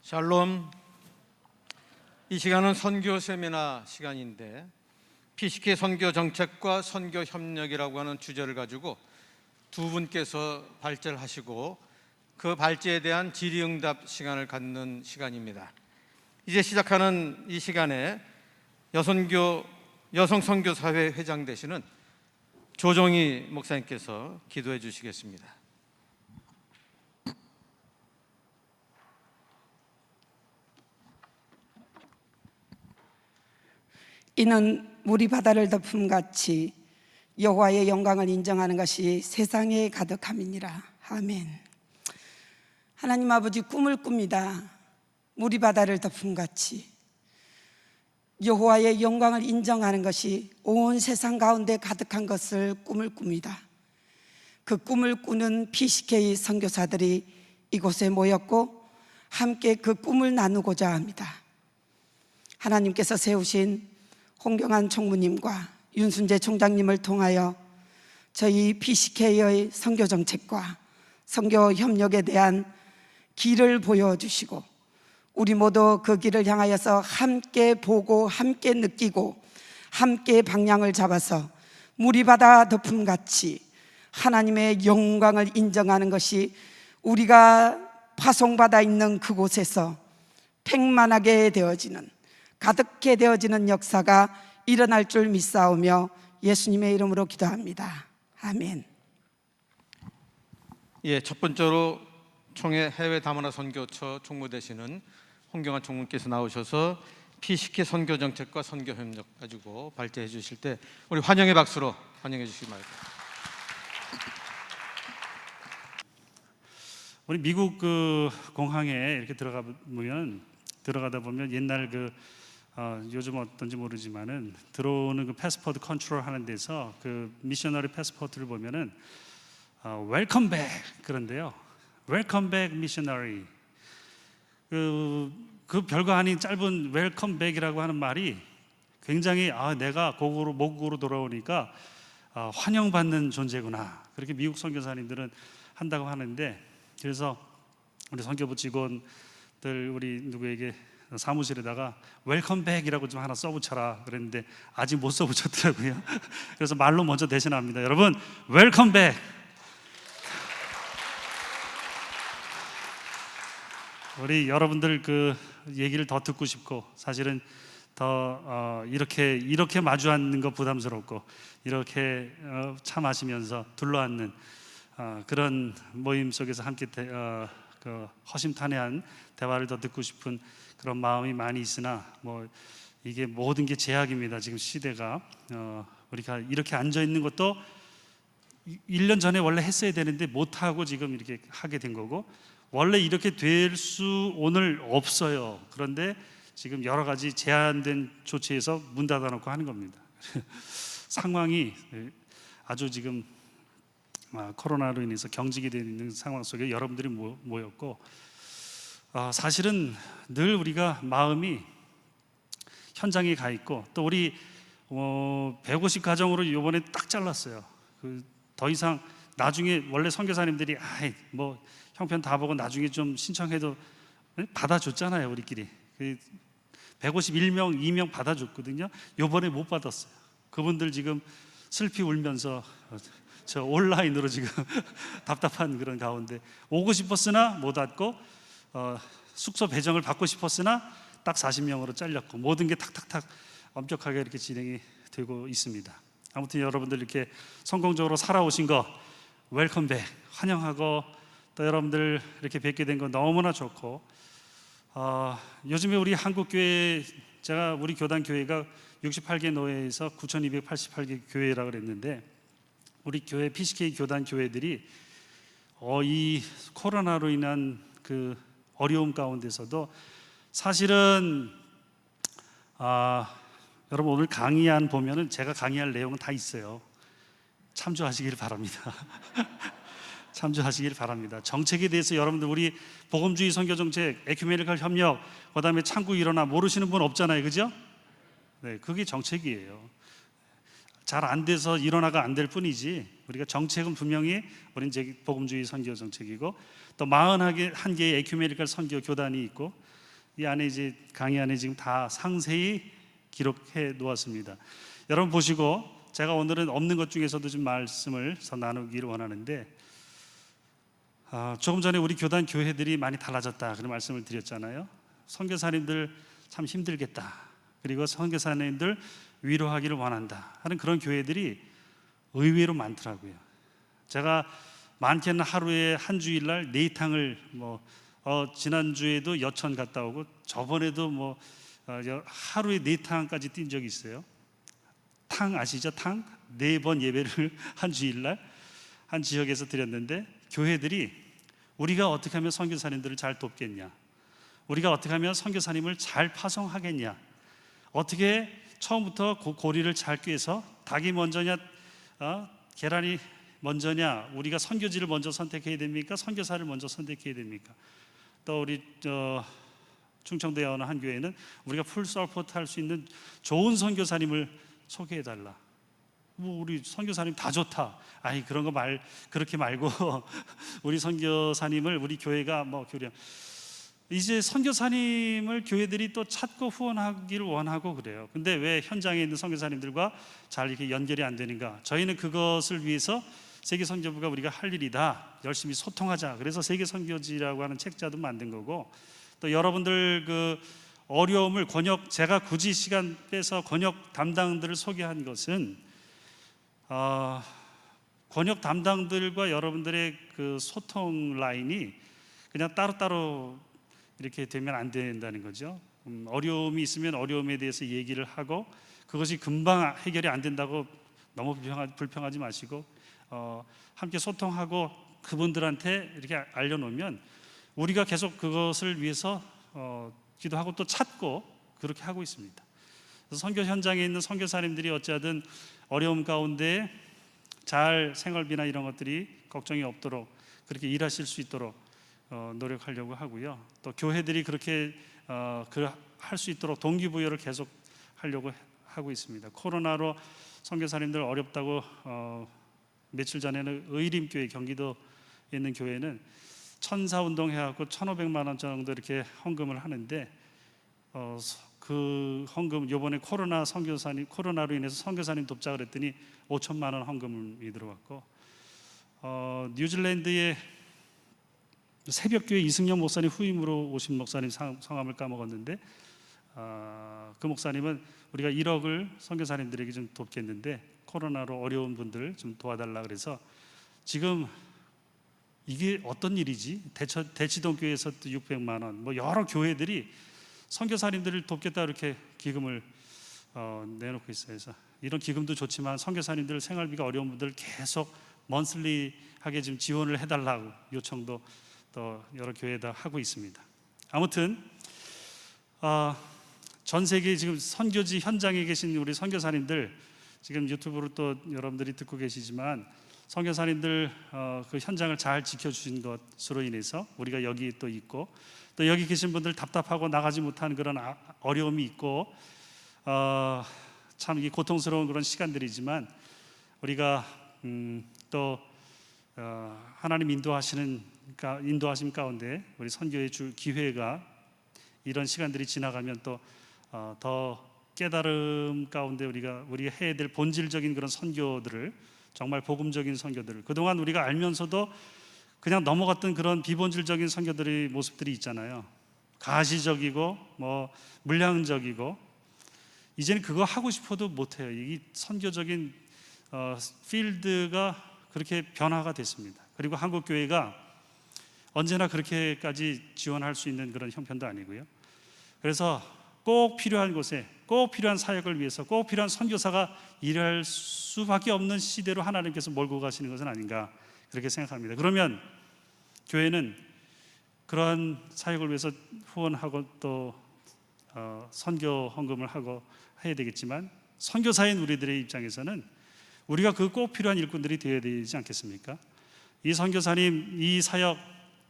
샬롬. 이 시간은 선교 세미나 시간인데 PCK 선교 정책과 선교 협력이라고 하는 주제를 가지고 두 분께서 발제를 하시고 그 발제에 대한 질의응답 시간을 갖는 시간입니다. 이제 시작하는 이 시간에 여성선교사회 회장 되시는 조정희 목사님께서 기도해 주시겠습니다. 이는 물이 바다를 덮음같이 여호와의 영광을 인정하는 것이 세상에 가득함이니라. 아멘. 하나님 아버지, 꿈을 꿉니다. 물이 바다를 덮음같이 여호와의 영광을 인정하는 것이 온 세상 가운데 가득한 것을 꿈을 꿉니다. 그 꿈을 꾸는 PCK 선교사들이 이곳에 모였고 함께 그 꿈을 나누고자 합니다. 하나님께서 세우신 홍경환 총무님과 윤순재 총장님을 통하여 저희 PCK의 선교 정책과 선교 협력에 대한 길을 보여주시고 우리 모두 그 길을 향하여서 함께 보고 함께 느끼고 함께 방향을 잡아서 물이 바다 덮음같이 하나님의 영광을 인정하는 것이 우리가 파송받아 있는 그곳에서 팽만하게 되어지는, 가득해 되어지는 역사가 일어날 줄 믿사오며 예수님의 이름으로 기도합니다. 아멘. 첫 번째로 총회 해외 다문화 선교처 총무 되시는 홍경환 총무께서 나오셔서 PCK 선교 정책과 선교 협력 가지고 발제해 주실 때 우리 환영의 박수로 환영해 주시기 바랍니다. 우리 미국 그 공항에 이렇게 들어가다 보면 옛날 요즘 어떤지 모르지만은 들어오는 그 패스포트 컨트롤 하는 데서 그 미셔너리 패스포트를 보면은 웰컴 백 그런데요. 웰컴 백 미셔너리. 그 별거 아닌 짧은 웰컴 백이라고 하는 말이 굉장히 내가 모국으로 돌아오니까 환영받는 존재구나. 그렇게 미국 선교사님들은 한다고 하는데, 그래서 우리 선교부 직원들 우리 누구에게 사무실에다가 웰컴백이라고 좀 하나 써붙여라 그랬는데 아직 못 써붙였더라고요. 그래서 말로 먼저 대신합니다. 여러분, 웰컴백. 우리 여러분들 그 얘기를 더 듣고 싶고, 사실은 더 이렇게 마주 앉는 거 부담스럽고 이렇게 차 마시면서 둘러앉는 그런 모임 속에서 함께 허심탄회한 대화를 더 듣고 싶은 그런 마음이 많이 있으나 이게 모든 게 제약입니다. 지금 시대가 우리가 이렇게 앉아 있는 것도 1년 전에 원래 했어야 되는데 못하고 지금 이렇게 하게 된 거고, 원래 이렇게 될 수 오늘 없어요. 그런데 지금 여러 가지 제한된 조치에서 문 닫아놓고 하는 겁니다. 상황이 아주 지금 코로나로 인해서 경직이 되어 있는 상황 속에 여러분들이 모였고, 사실은 늘 우리가 마음이 현장에 가 있고, 또 우리 150 가정으로 이번에 딱 잘랐어요. 더 이상 나중에 원래 선교사님들이 형편 다 보고 나중에 좀 신청해도 받아줬잖아요. 우리끼리 151명, 2명 받아줬거든요. 이번에 못 받았어요. 그분들 지금 슬피 울면서 저 온라인으로 지금 답답한 그런 가운데 오고 싶었으나 못 왔고, 숙소 배정을 받고 싶었으나 딱 40명으로 잘렸고, 모든 게 탁탁탁 엄격하게 이렇게 진행이 되고 있습니다. 아무튼 여러분들 이렇게 성공적으로 살아오신 거 웰컴백 환영하고, 또 여러분들 이렇게 뵙게 된 거 너무나 좋고, 요즘에 우리 한국교회, 제가 우리 교단 교회가 68개 노회에서 9,288개 교회라고 그랬는데, 우리 교회 PCK 교단 교회들이 이 코로나로 인한 그 어려움 가운데서도 사실은 여러분 오늘 강의안 보면은 제가 강의할 내용은 다 있어요. 참조하시길 바랍니다. 참조하시길 바랍니다. 정책에 대해서 여러분들 우리 복음주의 선교 정책, 에큐메니컬 협력, 그다음에 창구 일어나 모르시는 분 없잖아요, 그죠? 네, 그게 정책이에요. 잘 안 돼서 일어나가 안 될 뿐이지, 우리가 정책은 분명히 우리는 이제 복음주의 선교 정책이고, 또 41개의 에큐메니컬 선교 교단이 있고, 이 안에 이제 강의 안에 지금 다 상세히 기록해 놓았습니다. 여러분 보시고 제가 오늘은 없는 것 중에서도 좀 말씀을 더 나누기를 원하는데, 조금 전에 우리 교단 교회들이 많이 달라졌다 그런 말씀을 드렸잖아요. 선교사님들 참 힘들겠다, 그리고 선교사님들 위로하기를 원한다 하는 그런 교회들이 의외로 많더라고요. 제가 많게는 하루에 한 주일날 네탕을 지난주에도 여천 갔다 오고 저번에도 하루에 네탕까지 뛴 적이 있어요. 탕 아시죠? 탕? 4번 예배를 한 주일날 한 지역에서 드렸는데, 교회들이 우리가 어떻게 하면 선교사님들을 잘 돕겠냐, 우리가 어떻게 하면 선교사님을 잘 파송하겠냐, 어떻게 처음부터 고리를 잘 꿰서 닭이 먼저냐 계란이 먼저냐, 우리가 선교지를 먼저 선택해야 됩니까? 선교사를 먼저 선택해야 됩니까? 또 우리 충청도에 어느 한 교회는 우리가 풀 서포트 할 수 있는 좋은 선교사님을 소개해달라. 우리 선교사님 다 좋다. 아이 그런 거 그렇게 말고 우리 선교사님을 우리 교회가 교련 이제 선교사님을 교회들이 또 찾고 후원하기를 원하고 그래요. 근데 왜 현장에 있는 선교사님들과 잘 이렇게 연결이 안 되는가? 저희는 그것을 위해서 세계선교부가 우리가 할 일이다, 열심히 소통하자. 그래서 세계선교지라고 하는 책자도 만든 거고, 또 여러분들 그 어려움을 제가 굳이 시간 빼서 권역 담당들을 소개한 것은 권역 담당들과 여러분들의 그 소통 라인이 그냥 따로따로 이렇게 되면 안 된다는 거죠. 어려움이 있으면 어려움에 대해서 얘기를 하고, 그것이 금방 해결이 안 된다고 너무 불평하지 마시고 함께 소통하고 그분들한테 이렇게 알려놓으면 우리가 계속 그것을 위해서 기도하고 또 찾고 그렇게 하고 있습니다. 그래서 선교 현장에 있는 선교사님들이 어찌하든 어려움 가운데 잘 생활비나 이런 것들이 걱정이 없도록 그렇게 일하실 수 있도록 노력하려고 하고요. 또 교회들이 그렇게 할 수 있도록 동기부여를 계속 하려고 하고 있습니다. 코로나로 선교사님들 어렵다고 며칠 전에는 의림교회, 경기도에 있는 교회는 천사운동 해갖고 1,500만 원 정도 이렇게 헌금을 하는데, 그 헌금 이번에 코로나로 인해서 선교사님 돕자 그랬더니 5천만 원 헌금이 들어왔고, 뉴질랜드의 새벽교회 이승영 목사님 후임으로 오신 목사님 성함을 까먹었는데, 그 목사님은 우리가 1억을 선교사님들에게 좀 돕겠는데 코로나로 어려운 분들 좀 도와달라 그래서, 지금 이게 어떤 일이지? 대치동 교회에서 또 600만 원, 여러 교회들이 선교사님들을 돕겠다 이렇게 기금을 내놓고 있어요. 그래서 이런 기금도 좋지만 선교사님들 생활비가 어려운 분들 계속 먼슬리하게 좀 지원을 해달라고 요청도 또 여러 교회에다 하고 있습니다. 아무튼 전 세계 지금 선교지 현장에 계신 우리 선교사님들, 지금 유튜브로 또 여러분들이 듣고 계시지만 선교사님들 그 현장을 잘 지켜주신 것으로 인해서 우리가 여기 또 있고, 또 여기 계신 분들 답답하고 나가지 못한 그런 어려움이 있고 참 이게 고통스러운 그런 시간들이지만, 우리가 또 하나님 인도하심 가운데 우리 선교의 기회가 이런 시간들이 지나가면 또 더 깨달음 가운데 우리가 해야 될 본질적인 그런 선교들을, 정말 복음적인 선교들을, 그동안 우리가 알면서도 그냥 넘어갔던 그런 비본질적인 선교들의 모습들이 있잖아요. 가시적이고 물량적이고, 이제는 그거 하고 싶어도 못해요. 이 선교적인 필드가 그렇게 변화가 됐습니다. 그리고 한국 교회가 언제나 그렇게까지 지원할 수 있는 그런 형편도 아니고요. 그래서 꼭 필요한 곳에, 꼭 필요한 사역을 위해서, 꼭 필요한 선교사가 일할 수밖에 없는 시대로 하나님께서 몰고 가시는 것은 아닌가 그렇게 생각합니다. 그러면 교회는 그러한 사역을 위해서 후원하고 또 선교 헌금을 하고 해야 되겠지만, 선교사인 우리들의 입장에서는 우리가 그 꼭 필요한 일꾼들이 되어야 되지 않겠습니까? 이 선교사님, 이 사역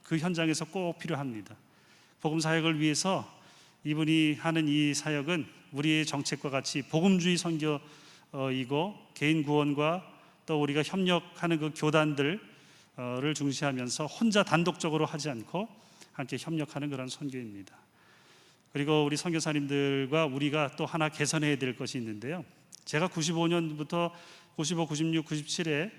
그 현장에서 꼭 필요합니다. 복음 사역을 위해서 이분이 하는 이 사역은 우리의 정책과 같이 복음주의 선교이고, 개인 구원과 또 우리가 협력하는 그 교단들을 중시하면서 혼자 단독적으로 하지 않고 함께 협력하는 그런 선교입니다. 그리고 우리 선교사님들과 우리가 또 하나 개선해야 될 것이 있는데요. 제가 95년부터 95, 96, 97에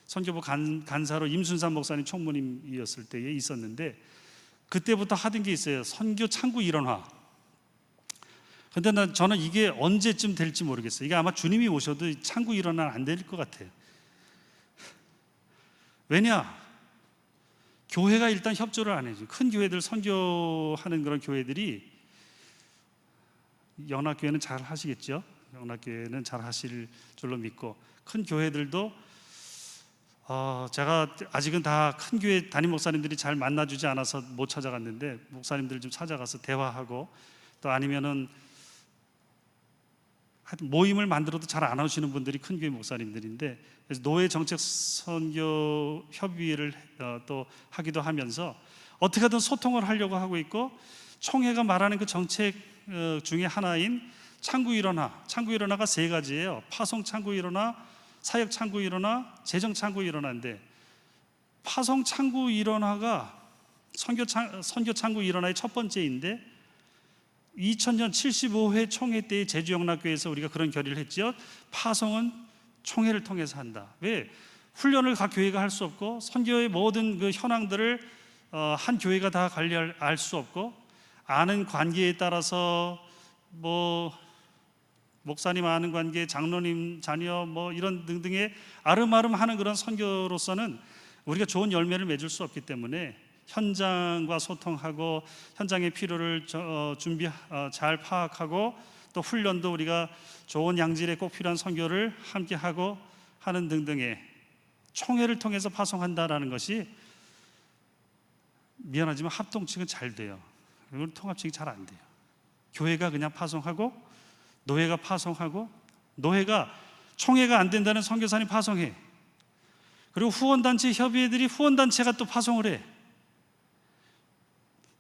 선교부 간사로 임순산 목사님 총무님이었을 때에 있었는데, 그때부터 하던 게 있어요. 선교 창구 일원화. 근데 저는 이게 언제쯤 될지 모르겠어요. 이게 아마 주님이 오셔도 창구 일원화는 안 될 것 같아요. 왜냐? 교회가 일단 협조를 안 해줘. 큰 교회들, 선교하는 그런 교회들이, 연합교회는 잘 하시겠죠. 연합교회는 잘 하실 줄로 믿고, 큰 교회들도 제가 아직은 다 큰 교회 담임 목사님들이 잘 만나주지 않아서 못 찾아갔는데, 목사님들 좀 찾아가서 대화하고, 또 아니면은 하여튼 모임을 만들어도 잘 안 오시는 분들이 큰 교회 목사님들인데, 그래서 노예 정책 선교 협의회를 또 하기도 하면서 어떻게든 소통을 하려고 하고 있고, 총회가 말하는 그 정책 중에 하나인 창구 일원화. 창구 일원화가 세 가지예요. 파송 창구 일원화, 사역 창구 일원화, 재정 창구 일원화인데, 파송 창구 일원화가 선교 창구 일원화의 첫 번째인데, 2000년 75회 총회 때의 제주영락교회에서 우리가 그런 결의를 했죠. 파송은 총회를 통해서 한다. 왜? 훈련을 각 교회가 할 수 없고, 선교의 모든 그 현황들을 한 교회가 다 알 수 없고, 아는 관계에 따라서 뭐 목사님 아는 관계, 장로님 자녀 뭐 이런 등등의 아름아름하는 그런 선교로서는 우리가 좋은 열매를 맺을 수 없기 때문에, 현장과 소통하고 현장의 필요를 잘 파악하고, 또 훈련도 우리가 좋은 양질의 꼭 필요한 선교를 함께 하고 하는 등등의 총회를 통해서 파송한다라는 것이, 미안하지만 합동측은 잘 돼요. 그리고 통합측이 잘 안 돼요. 교회가 그냥 파송하고, 노회가 파송하고, 노회가 총회가 안 된다는 선교사님 파송해. 그리고 후원단체 협의회들이 후원단체가 또 파송을 해.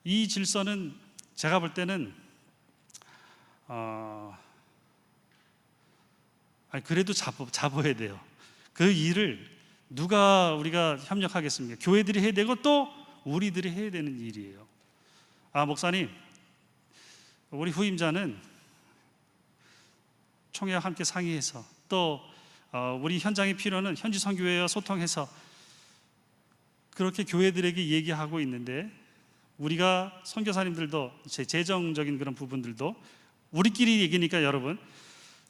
이 질서는 제가 볼 때는 그래도 잡아야 돼요. 그 일을 우리가 협력하겠습니까? 교회들이 해야 되고, 또 우리들이 해야 되는 일이에요. 목사님, 우리 후임자는 총회와 함께 상의해서, 또 우리 현장의 필요는 현지 선교회와 소통해서 그렇게 교회들에게 얘기하고 있는데, 우리가 선교사님들도 재정적인 그런 부분들도 우리끼리 얘기니까, 여러분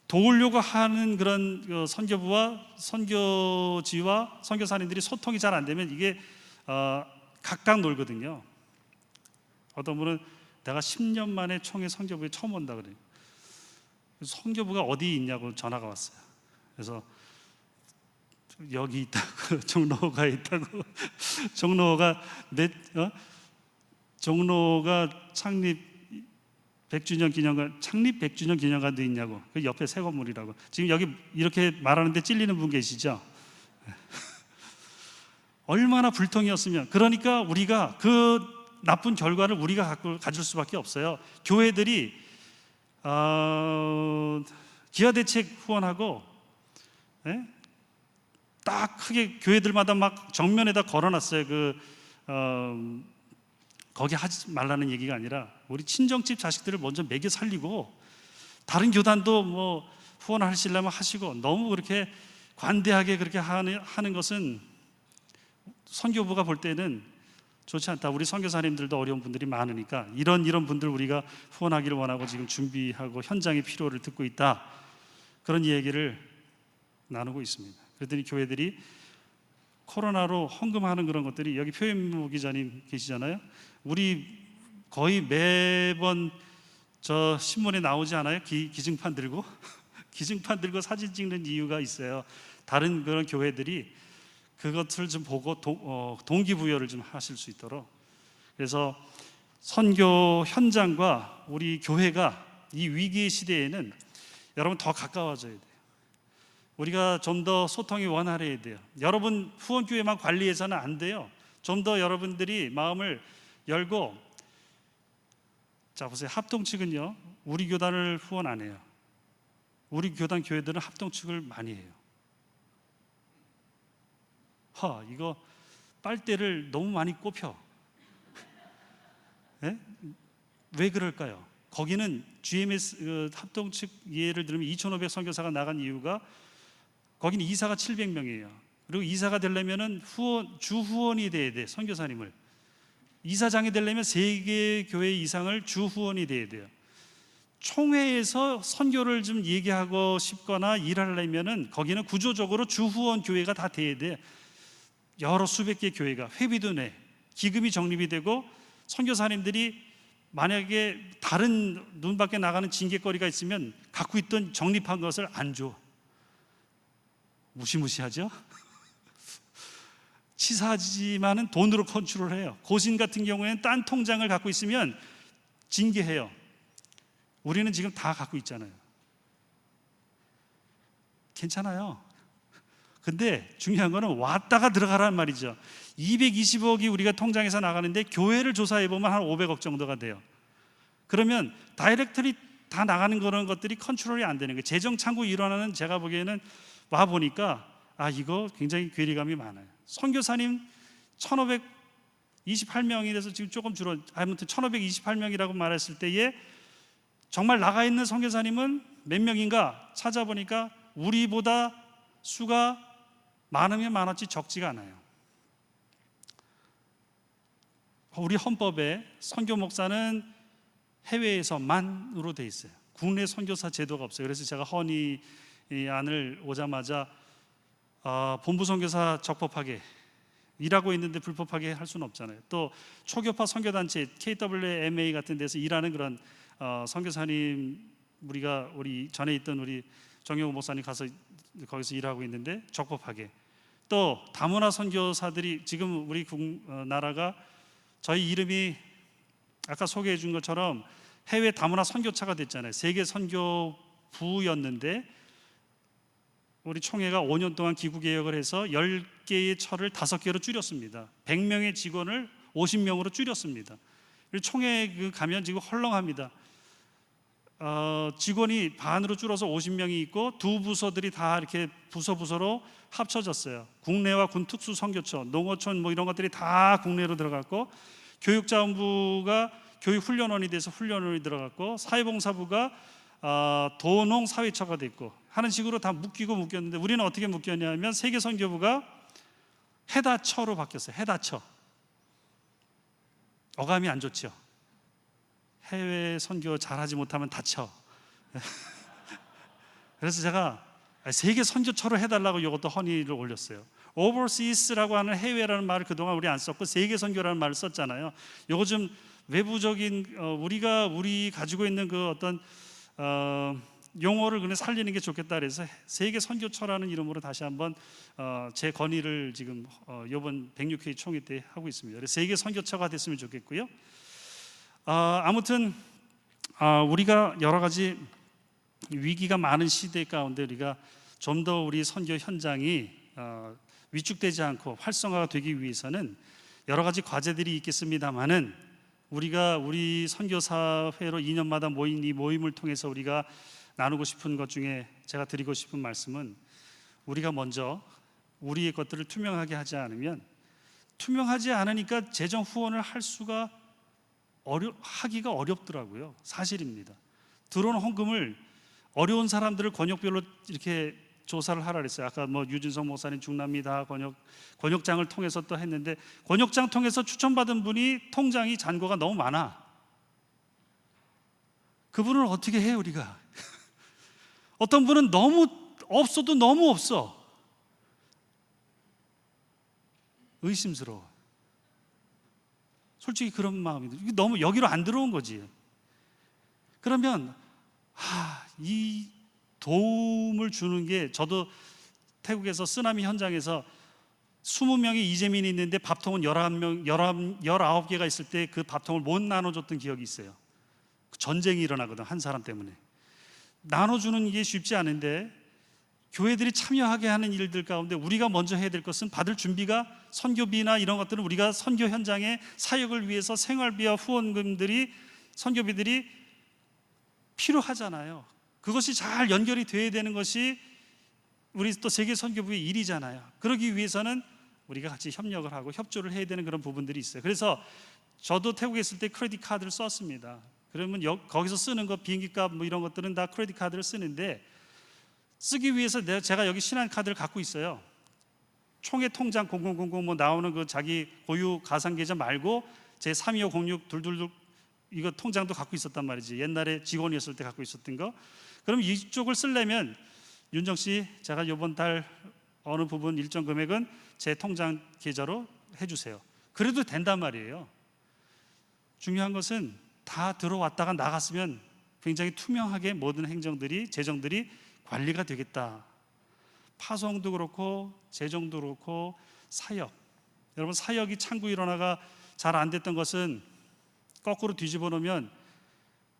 도우려고 하는 그런 선교부와 선교지와 선교사님들이 소통이 잘 안 되면 이게 각각 놀거든요. 어떤 분은 내가 10년 만에 총회 선교부에 처음 온다 그래요. 선교부가 어디 있냐고 전화가 왔어요. 그래서 여기 있다고, 종로가 있다고. 종로가 창립 100주년 기념관도 있냐고. 그 옆에 새 건물이라고. 지금 여기 이렇게 말하는데 찔리는 분 계시죠? 얼마나 불통이었으면. 그러니까 우리가 그 나쁜 결과를 우리가 가질 수밖에 없어요. 교회들이 기아대책 후원하고, 딱 크게 교회들마다 막 정면에다 걸어놨어요. 거기 하지 말라는 얘기가 아니라, 우리 친정집 자식들을 먼저 먹여 살리고, 다른 교단도 뭐 후원하시려면 하시고, 너무 그렇게 관대하게 그렇게 하는 것은 선교부가 볼 때는 좋지 않다. 우리 선교사님들도 어려운 분들이 많으니까 이런 분들 우리가 후원하기를 원하고 지금 준비하고 현장의 필요를 듣고 있다. 그런 얘기를 나누고 있습니다. 그랬더니 교회들이 코로나로 헌금하는 그런 것들이, 여기 표현무 기자님 계시잖아요. 우리 거의 매번 저 신문에 나오지 않아요? 기증판 들고 기증판 들고 사진 찍는 이유가 있어요. 다른 그런 교회들이 그것을 좀 보고 동기부여를 좀 하실 수 있도록. 그래서 선교 현장과 우리 교회가 이 위기의 시대에는 여러분 더 가까워져야 돼요. 우리가 좀 더 소통이 원활해야 돼요. 여러분 후원교회만 관리해서는 안 돼요. 좀 더 여러분들이 마음을 열고, 자 보세요. 합동측은요, 우리 교단을 후원 안 해요. 우리 교단 교회들은 합동측을 많이 해요. 이거 빨대를 너무 많이 꼽혀. 왜 그럴까요? 거기는 GMS 합동 측 예를 들면 2,500 선교사가 나간 이유가 거기는 이사가 700명이에요. 그리고 이사가 되려면은 주 후원이 돼야 돼. 선교사님을 이사장이 되려면 3개 교회 이상을 주 후원이 돼야 돼요. 총회에서 선교를 좀 얘기하고 싶거나 일하려면은 거기는 구조적으로 주 후원 교회가 다 돼야 돼. 여러 수백 개 교회가 회비도 내, 기금이 적립이 되고 선교사님들이 만약에 다른 눈 밖에 나가는 징계거리가 있으면 갖고 있던 적립한 것을 안 줘. 무시무시하죠? 치사하지만은 돈으로 컨트롤해요. 고신 같은 경우에는 딴 통장을 갖고 있으면 징계해요. 우리는 지금 다 갖고 있잖아요. 괜찮아요. 근데 중요한 거는 왔다가 들어가라는 말이죠. 220억이 우리가 통장에서 나가는데 교회를 조사해 보면 한 500억 정도가 돼요. 그러면 다이렉트리 다 나가는 그런 것들이 컨트롤이 안 되는 거예요. 재정 창구 일환은 제가 보기에는 와 보니까 이거 굉장히 괴리감이 많아요. 선교사님 1,528명이라서 지금 조금 줄어, 아무튼 1,528명이라고 말했을 때에 정말 나가 있는 선교사님은 몇 명인가 찾아보니까 우리보다 수가 많으면 많았지 적지가 않아요. 우리 헌법에 선교 목사는 해외에서만으로 돼 있어요. 국내 선교사 제도가 없어요. 그래서 제가 헌의 안을 오자마자 본부 선교사 적법하게 일하고 있는데 불법하게 할 수는 없잖아요. 또 초교파 선교단체 KWMA 같은 데서 일하는 그런 선교사님, 우리 전에 있던 우리 정영호 목사님 가서 거기서 일하고 있는데 적법하게, 또 다문화 선교사들이 지금 우리 나라가 저희 이름이 아까 소개해 준 것처럼 해외 다문화 선교차가 됐잖아요. 세계 선교부였는데 우리 총회가 5년 동안 기구개혁을 해서 10개의 처를 5개로 줄였습니다. 100명의 직원을 50명으로 줄였습니다. 총회 가면 지금 헐렁합니다. 직원이 반으로 줄어서 50명이 있고 두 부서들이 다 이렇게 부서로 합쳐졌어요. 국내와 군 특수 선교처, 농어촌 뭐 이런 것들이 다 국내로 들어갔고, 교육자원부가 교육훈련원이 돼서 훈련원이 들어갔고, 사회봉사부가 도농 사회처가 됐고 하는 식으로 다 묶였는데 우리는 어떻게 묶였냐면 세계선교부가 해다처로 바뀌었어요. 해다처. 어감이 안 좋죠. 해외 선교 잘하지 못하면 다쳐. 그래서 제가 세계 선교처로 해달라고 이것도 헌의를 올렸어요. overseas라고 하는 해외라는 말을 그동안 우리 안 썼고 세계 선교라는 말을 썼잖아요. 이거 좀 외부적인 우리 가지고 있는 그 어떤 용어를 그냥 살리는 게 좋겠다 그래서 세계 선교처라는 이름으로 다시 한번 제 건의를 지금 이번 106회 총회 때 하고 있습니다. 그래서 세계 선교처가 됐으면 좋겠고요. 아무튼 우리가 여러 가지 위기가 많은 시대 가운데 우리가 좀 더 우리 선교 현장이 위축되지 않고 활성화가 되기 위해서는 여러 가지 과제들이 있겠습니다만은 우리가 우리 선교사회로 2년마다 모인 이 모임을 통해서 우리가 나누고 싶은 것 중에 제가 드리고 싶은 말씀은, 우리가 먼저 우리의 것들을 투명하게 하지 않으면, 투명하지 않으니까 재정 후원을 하기가 어렵더라고요. 사실입니다. 들어온 헌금을 어려운 사람들을 권역별로 이렇게 조사를 하라 그랬어요. 아까 뭐 유진성 목사님 중남미다 권역장을 통해서 또 했는데, 권역장 통해서 추천받은 분이 통장이 잔고가 너무 많아. 그분을 어떻게 해 우리가? 어떤 분은 너무 없어도 너무 없어. 의심스러워. 솔직히 그런 마음이 너무 여기로 안 들어온 거지. 그러면 이 도움을 주는 게, 저도 태국에서 쓰나미 현장에서 20명이 이재민이 있는데 밥통은 19개가 있을 때 그 밥통을 못 나눠줬던 기억이 있어요. 전쟁이 일어나거든, 한 사람 때문에. 나눠주는 게 쉽지 않은데 교회들이 참여하게 하는 일들 가운데 우리가 먼저 해야 될 것은, 받을 준비가, 선교비나 이런 것들은 우리가 선교 현장의 사역을 위해서 생활비와 후원금들이, 선교비들이 필요하잖아요. 그것이 잘 연결이 돼야 되는 것이 우리 또 세계선교부의 일이잖아요. 그러기 위해서는 우리가 같이 협력을 하고 협조를 해야 되는 그런 부분들이 있어요. 그래서 저도 태국에 있을 때 크레딧 카드를 썼습니다. 그러면 거기서 쓰는 거 비행기값 뭐 이런 것들은 다 크레딧 카드를 쓰는데, 쓰기 위해서 제가 여기 신한카드를 갖고 있어요. 총회 통장 0000 뭐 나오는 그 자기 고유 가상 계좌 말고 제 32506222 둘둘둘 이거 통장도 갖고 있었단 말이지. 옛날에 직원이었을 때 갖고 있었던 거. 그럼 이쪽을 쓰려면 윤정 씨, 제가 이번 달 어느 부분 일정 금액은 제 통장 계좌로 해주세요. 그래도 된단 말이에요. 중요한 것은 다 들어왔다가 나갔으면 굉장히 투명하게 모든 행정들이, 재정들이 관리가 되겠다. 파송도 그렇고 재정도 그렇고 사역. 여러분, 사역이 창구 일원화가 잘 안 됐던 것은 거꾸로 뒤집어 놓으면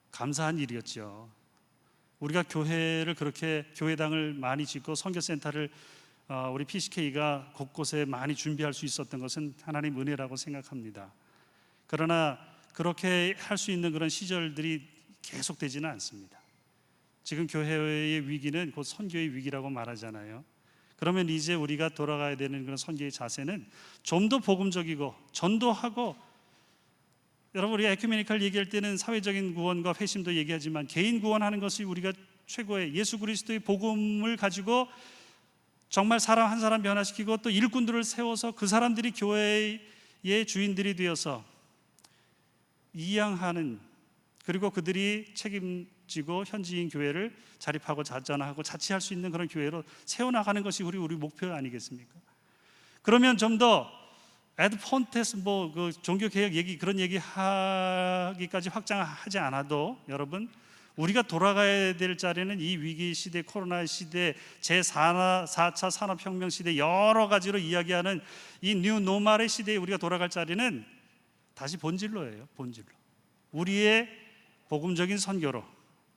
감사한 일이었죠. 우리가 교회를 그렇게 교회당을 많이 짓고 선교센터를 우리 PCK가 곳곳에 많이 준비할 수 있었던 것은 하나님 은혜라고 생각합니다. 그러나 그렇게 할 수 있는 그런 시절들이 계속되지는 않습니다. 지금 교회의 위기는 곧 선교의 위기라고 말하잖아요. 그러면 이제 우리가 돌아가야 되는 그런 선교의 자세는 좀 더 복음적이고 전도하고, 여러분, 우리가 에큐메니컬 얘기할 때는 사회적인 구원과 회심도 얘기하지만 개인 구원하는 것이 우리가 최고의 예수 그리스도의 복음을 가지고 정말 사람 한 사람 변화시키고 또 일꾼들을 세워서 그 사람들이 교회의 주인들이 되어서 이양하는, 그리고 그들이 책임지고 현지인 교회를 자립하고 자전하고 자치할 수 있는 그런 교회로 세워나가는 것이 우리 목표 아니겠습니까? 그러면 좀 더 에드폰테스 뭐 그 종교 개혁 얘기 그런 얘기 하기까지 확장하지 않아도, 여러분, 우리가 돌아가야 될 자리는 이 위기 시대, 코로나 시대, 제4차 산업혁명 시대, 여러 가지로 이야기하는 이 뉴 노멀의 시대에 우리가 돌아갈 자리는 다시 본질로예요. 본질로. 우리의 복음적인 선교로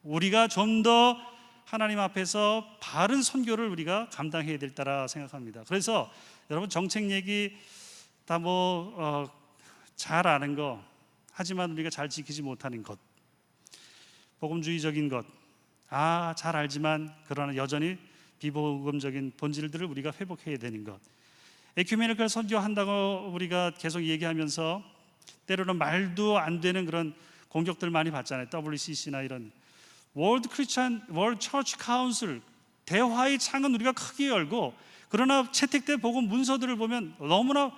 우리가 좀 더 하나님 앞에서 바른 선교를 우리가 감당해야 될 때라 생각합니다. 그래서 여러분, 정책 얘기 다 잘 아는 거, 하지만 우리가 잘 지키지 못하는 것, 복음주의적인 것, 잘 알지만 그러나 여전히 비복음적인 본질들을 우리가 회복해야 되는 것, 에큐메니컬 선교한다고 우리가 계속 얘기하면서 때로는 말도 안 되는 그런 공격들 많이 받잖아요. WCC나 이런 월드 처치 카운슬, 대화의 창은 우리가 크게 열고, 그러나 채택된 복음 문서들을 보면 너무나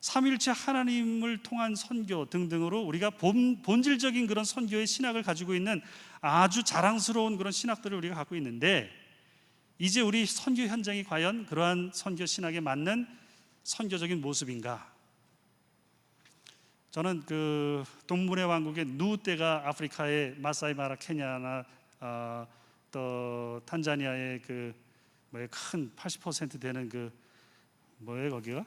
삼위일체 하나님을 통한 선교 등등으로 우리가 본질적인 그런 선교의 신학을 가지고 있는 아주 자랑스러운 그런 신학들을 우리가 갖고 있는데, 이제 우리 선교 현장이 과연 그러한 선교 신학에 맞는 선교적인 모습인가? 저는 그 동물의 왕국의 누 떼가 아프리카의 마사이 마라 케냐나 또 탄자니아의 그 큰 80% 되는 그 거기가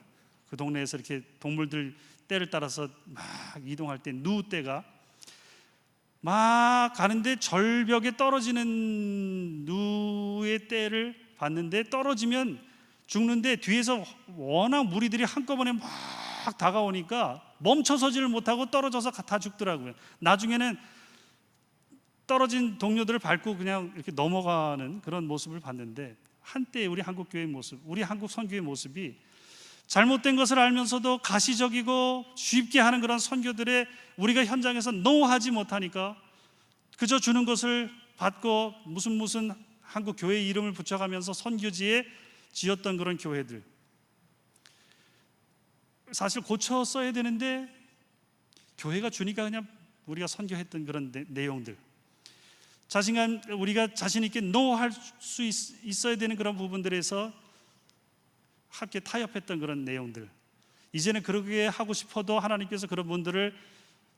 그 동네에서 이렇게 동물들 떼를 따라서 막 이동할 때 누 떼가 막 가는데 절벽에 떨어지는 누의 떼를 봤는데, 떨어지면 죽는데 뒤에서 워낙 무리들이 한꺼번에 막 다가오니까 멈춰서지를 못하고 떨어져서 다 죽더라고요. 나중에는 떨어진 동료들을 밟고 그냥 이렇게 넘어가는 그런 모습을 봤는데, 한때 우리 한국 교회의 모습, 우리 한국 선교의 모습이 잘못된 것을 알면서도 가시적이고 쉽게 하는 그런 선교들에 우리가 현장에서 노하지 못하니까 그저 주는 것을 받고 무슨 한국 교회 이름을 붙여가면서 선교지에 지었던 그런 교회들, 사실 고쳐 써야 되는데 교회가 주니까 그냥 우리가 선교했던 그런 내용들, 자신감, 우리가 자신 있게 노할 수 있어야 되는 그런 부분들에서 함께 타협했던 그런 내용들, 이제는 그렇게 하고 싶어도 하나님께서 그런 분들을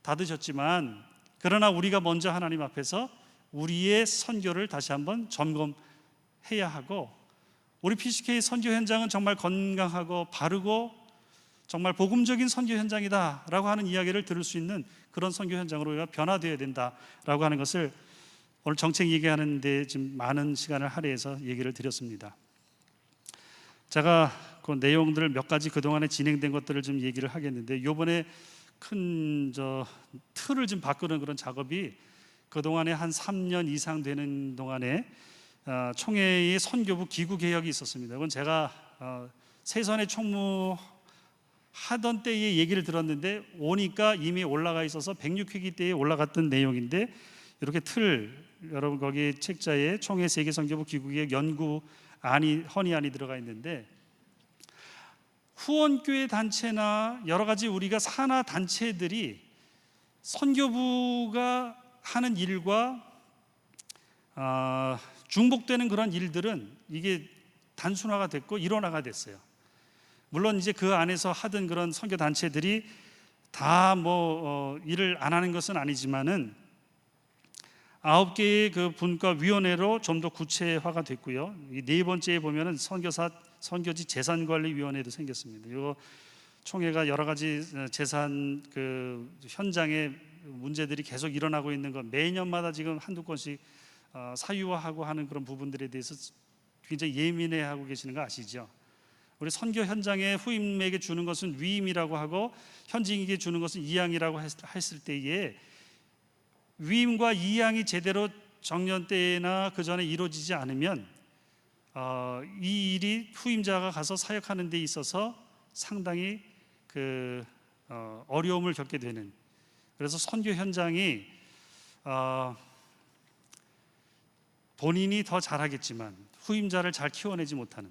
닫으셨지만, 그러나 우리가 먼저 하나님 앞에서 우리의 선교를 다시 한번 점검해야 하고, 우리 PCK 선교 현장은 정말 건강하고 바르고 정말 복음적인 선교 현장이다라고 하는 이야기를 들을 수 있는 그런 선교 현장으로 우리가 변화되어야 된다라고 하는 것을 오늘 정책 얘기하는데 지금 많은 시간을 할애해서 얘기를 드렸습니다. 제가 그 내용들을 몇 가지 그동안에 진행된 것들을 좀 얘기를 하겠는데, 이번에 큰 틀을 좀 바꾸는 그런 작업이 그동안에 한 3년 이상 되는 동안에 총회의 선교부 기구 개혁이 있었습니다. 이건 제가 세선의 총무 하던 때의 얘기를 들었는데 오니까 이미 올라가 있어서 106회기 때에 올라갔던 내용인데 이렇게 여러분 거기 책자에 총회 세계선교부 기구의 연구안이 헌의안이 들어가 있는데 후원교회 단체나 여러 가지 우리가 산하 단체들이 선교부가 하는 일과 중복되는 그런 일들은 이게 단순화가 됐고 일원화가 됐어요. 물론 이제 그 안에서 하던 그런 선교 단체들이 다 일을 안 하는 것은 아니지만은 9개의 그 분과위원회로 좀 더 구체화가 됐고요. 이 네 번째에 보면은 선교지 재산관리위원회도 생겼습니다. 이 총회가 여러 가지 재산 그 현장의 문제들이 계속 일어나고 있는 것, 매년마다 지금 한두 건씩 사유화하고 하는 그런 부분들에 대해서 굉장히 예민해하고 계시는 거 아시죠? 우리 선교 현장에 후임에게 주는 것은 위임이라고 하고 현직에게 주는 것은 이양이라고 했을 때에 위임과 이양이 제대로 정년 때나 그 전에 이루어지지 않으면 이 일이 후임자가 가서 사역하는 데 있어서 상당히 어려움을 겪게 되는, 그래서 선교 현장이 본인이 더 잘하겠지만 후임자를 잘 키워내지 못하는,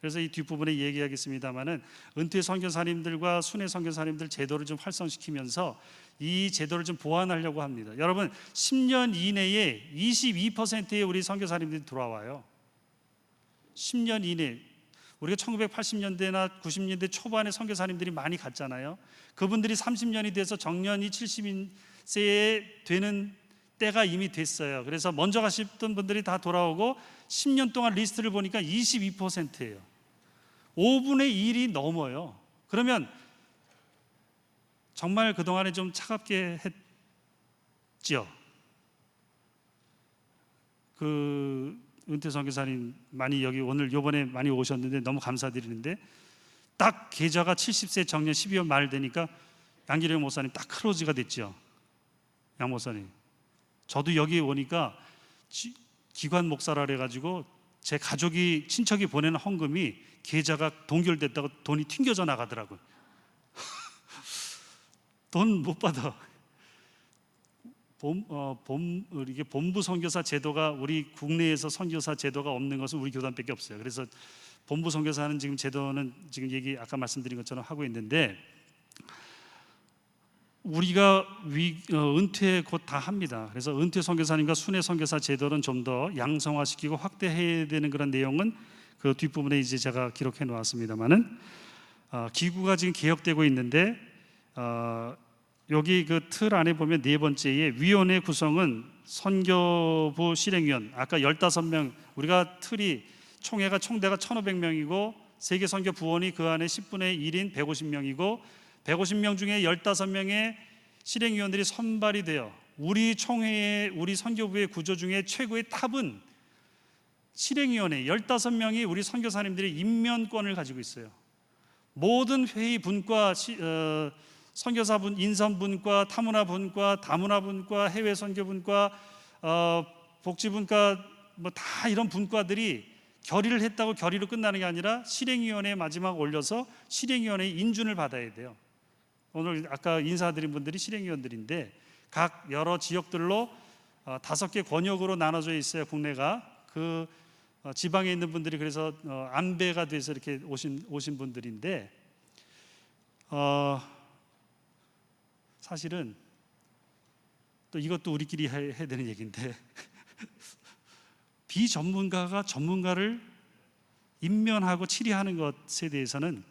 그래서 이 뒷부분에 얘기하겠습니다마는 은퇴 선교사님들과 순회 선교사님들 제도를 좀 활성시키면서 이 제도를 좀 보완하려고 합니다. 여러분 10년 이내에 22%의 우리 선교사님들이 돌아와요. 10년 이내. 우리가 1980년대나 90년대 초반에 선교사님들이 많이 갔잖아요. 그분들이 30년이 돼서 정년이 70세에 되는 때가 이미 됐어요. 그래서 먼저 가셨던 분들이 다 돌아오고 10년 동안 리스트를 보니까 22%예요. 5분의 1이 넘어요. 그러면 정말 그동안에 좀 차갑게 했죠. 그 은퇴 선교사님 많이 여기 오늘 요번에 많이 오셨는데 너무 감사드리는데 딱 계좌가 70세 정년 12월 말 되니까 양기령 목사님 딱 크로즈가 됐죠. 양 목사님. 저도 여기 오니까 기관 목사라 그래가지고 제 가족이 친척이 보내는 헌금이 계좌가 동결됐다고 돈이 튕겨져 나가더라고요. 돈 못 받아. 이게 본부 선교사 제도가 우리 국내에서 선교사 제도가 없는 것은 우리 교단밖에 없어요. 그래서 본부 선교사는 지금 제도는 지금 얘기 아까 말씀드린 것처럼 하고 있는데 우리가 은퇴 곧 다 합니다. 그래서 은퇴 선교사님과 순회 선교사 제도는 좀 더 양성화시키고 확대해야 되는 그런 내용은 그 뒷부분에 이제 제가 기록해 놓았습니다만은 기구가 지금 개혁되고 있는데 여기 그 틀 안에 보면 네 번째에 위원회 구성은 선교부 실행위원, 아까 15명, 우리가 틀이 총회가 총대가 1,500명이고 세계 선교 부원이 그 안에 10분의 1인 150명이고 150명 중에 15명의 실행위원들이 선발이 돼요. 우리 총회의 우리 선교부의 구조 중에 최고의 탑은 실행위원회 15명이 우리 선교사님들이 임면권을 가지고 있어요. 모든 회의 분과 선교사분, 인선분과, 타문화분과, 다문화분과, 해외 선교분과, 복지분과 다 이런 분과들이 결의를 했다고 결의로 끝나는 게 아니라 실행위원회에 마지막 올려서 실행위원회의 인준을 받아야 돼요. 오늘 아까 인사드린 분들이 실행위원들인데 각 여러 지역들로 5개 권역으로 나눠져 있어요. 국내가 그 지방에 있는 분들이 그래서 안배가 돼서 이렇게 오신 분들인데 사실은 또 이것도 우리끼리 해야 되는 얘기인데 비전문가가 전문가를 임면하고 치리하는 것에 대해서는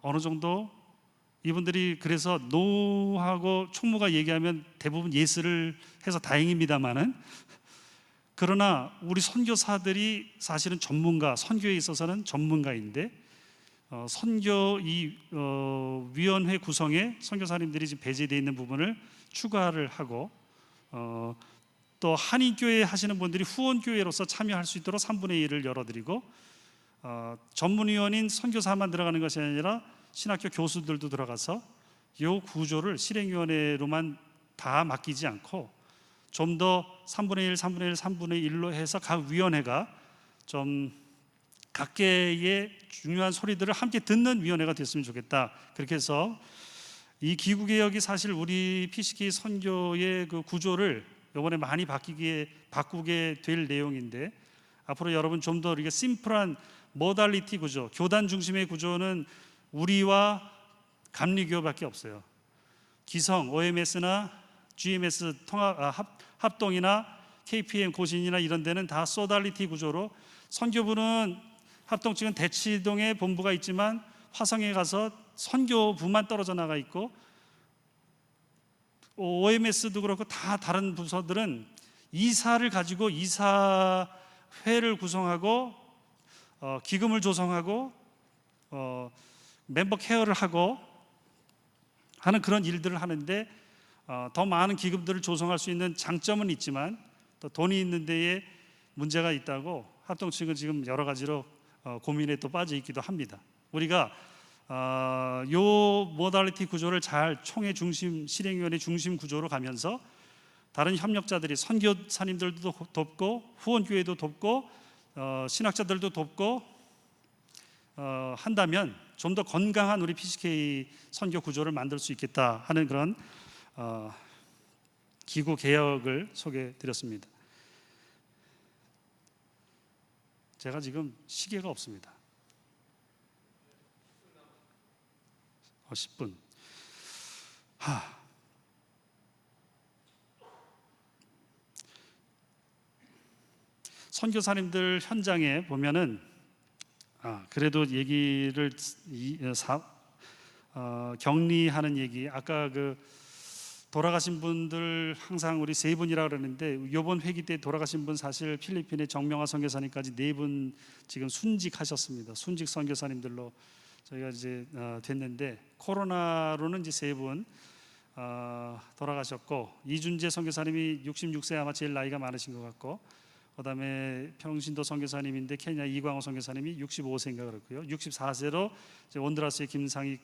어느 정도 이분들이 그래서 노하고 총무가 얘기하면 대부분 예스를 해서 다행입니다만은 그러나 우리 선교사들이 사실은 전문가, 선교에 있어서는 전문가인데 선교 위원회 구성에 선교사님들이 지금 배제되어 있는 부분을 추가를 하고 또 한인교회 하시는 분들이 후원교회로서 참여할 수 있도록 3분의 1을 열어드리고 전문위원인 선교사만 들어가는 것이 아니라 신학교 교수들도 들어가서 이 구조를 실행위원회로만 다 맡기지 않고 좀 더 3분의 1, 3분의 1, 3분의 1로 해서 각 위원회가 좀 각계의 중요한 소리들을 함께 듣는 위원회가 됐으면 좋겠다. 그렇게 해서 이 기구개혁이 사실 우리 PCK 선교의 그 구조를 이번에 많이 바꾸게 될 내용인데, 앞으로 여러분 좀 더 이렇게 심플한 모달리티 구조, 교단 중심의 구조는 우리와 감리교밖에 없어요. 기성, OMS나 GMS 합동이나 KPM 고신이나 이런 데는 다 소달리티 구조로, 선교부는 합동 측은 대치동에 본부가 있지만 화성에 가서 선교부만 떨어져 나가 있고, OMS도 그렇고 다 다른 부서들은 이사를 가지고 이사회를 구성하고 기금을 조성하고 멤버 케어를 하고 하는 그런 일들을 하는데, 더 많은 기금들을 조성할 수 있는 장점은 있지만 또 돈이 있는 데에 문제가 있다고 합동 측은 지금 여러 가지로 고민에 또 빠져 있기도 합니다. 우리가 요 모달리티 구조를 잘 총회 중심, 실행위원회 중심 구조로 가면서 다른 협력자들이 선교사님들도 돕고 후원교회도 돕고 신학자들도 돕고 한다면 좀 더 건강한 우리 PCK 선교 구조를 만들 수 있겠다 하는 그런 기구 개혁을 소개해드렸습니다. 제가 지금 시계가 없습니다. 10분. 선교사님들 현장에 보면은 그래도 얘기를 격리하는 얘기, 아까 그 돌아가신 분들 항상 우리 세 분이라 그러는데, 이번 회기 때 돌아가신 분 사실 필리핀의 정명화 선교사님까지 4분 지금 순직하셨습니다. 순직 선교사님들로 저희가 이제 됐는데, 코로나로는 이제 3분 돌아가셨고, 이준재 선교사님이 66세 아마 제일 나이가 많으신 것 같고, 그다음에 평신도 선교사님인데 케냐 이광호 선교사님이 65세인가 그렇고요. 64세로 온드라스의 김상희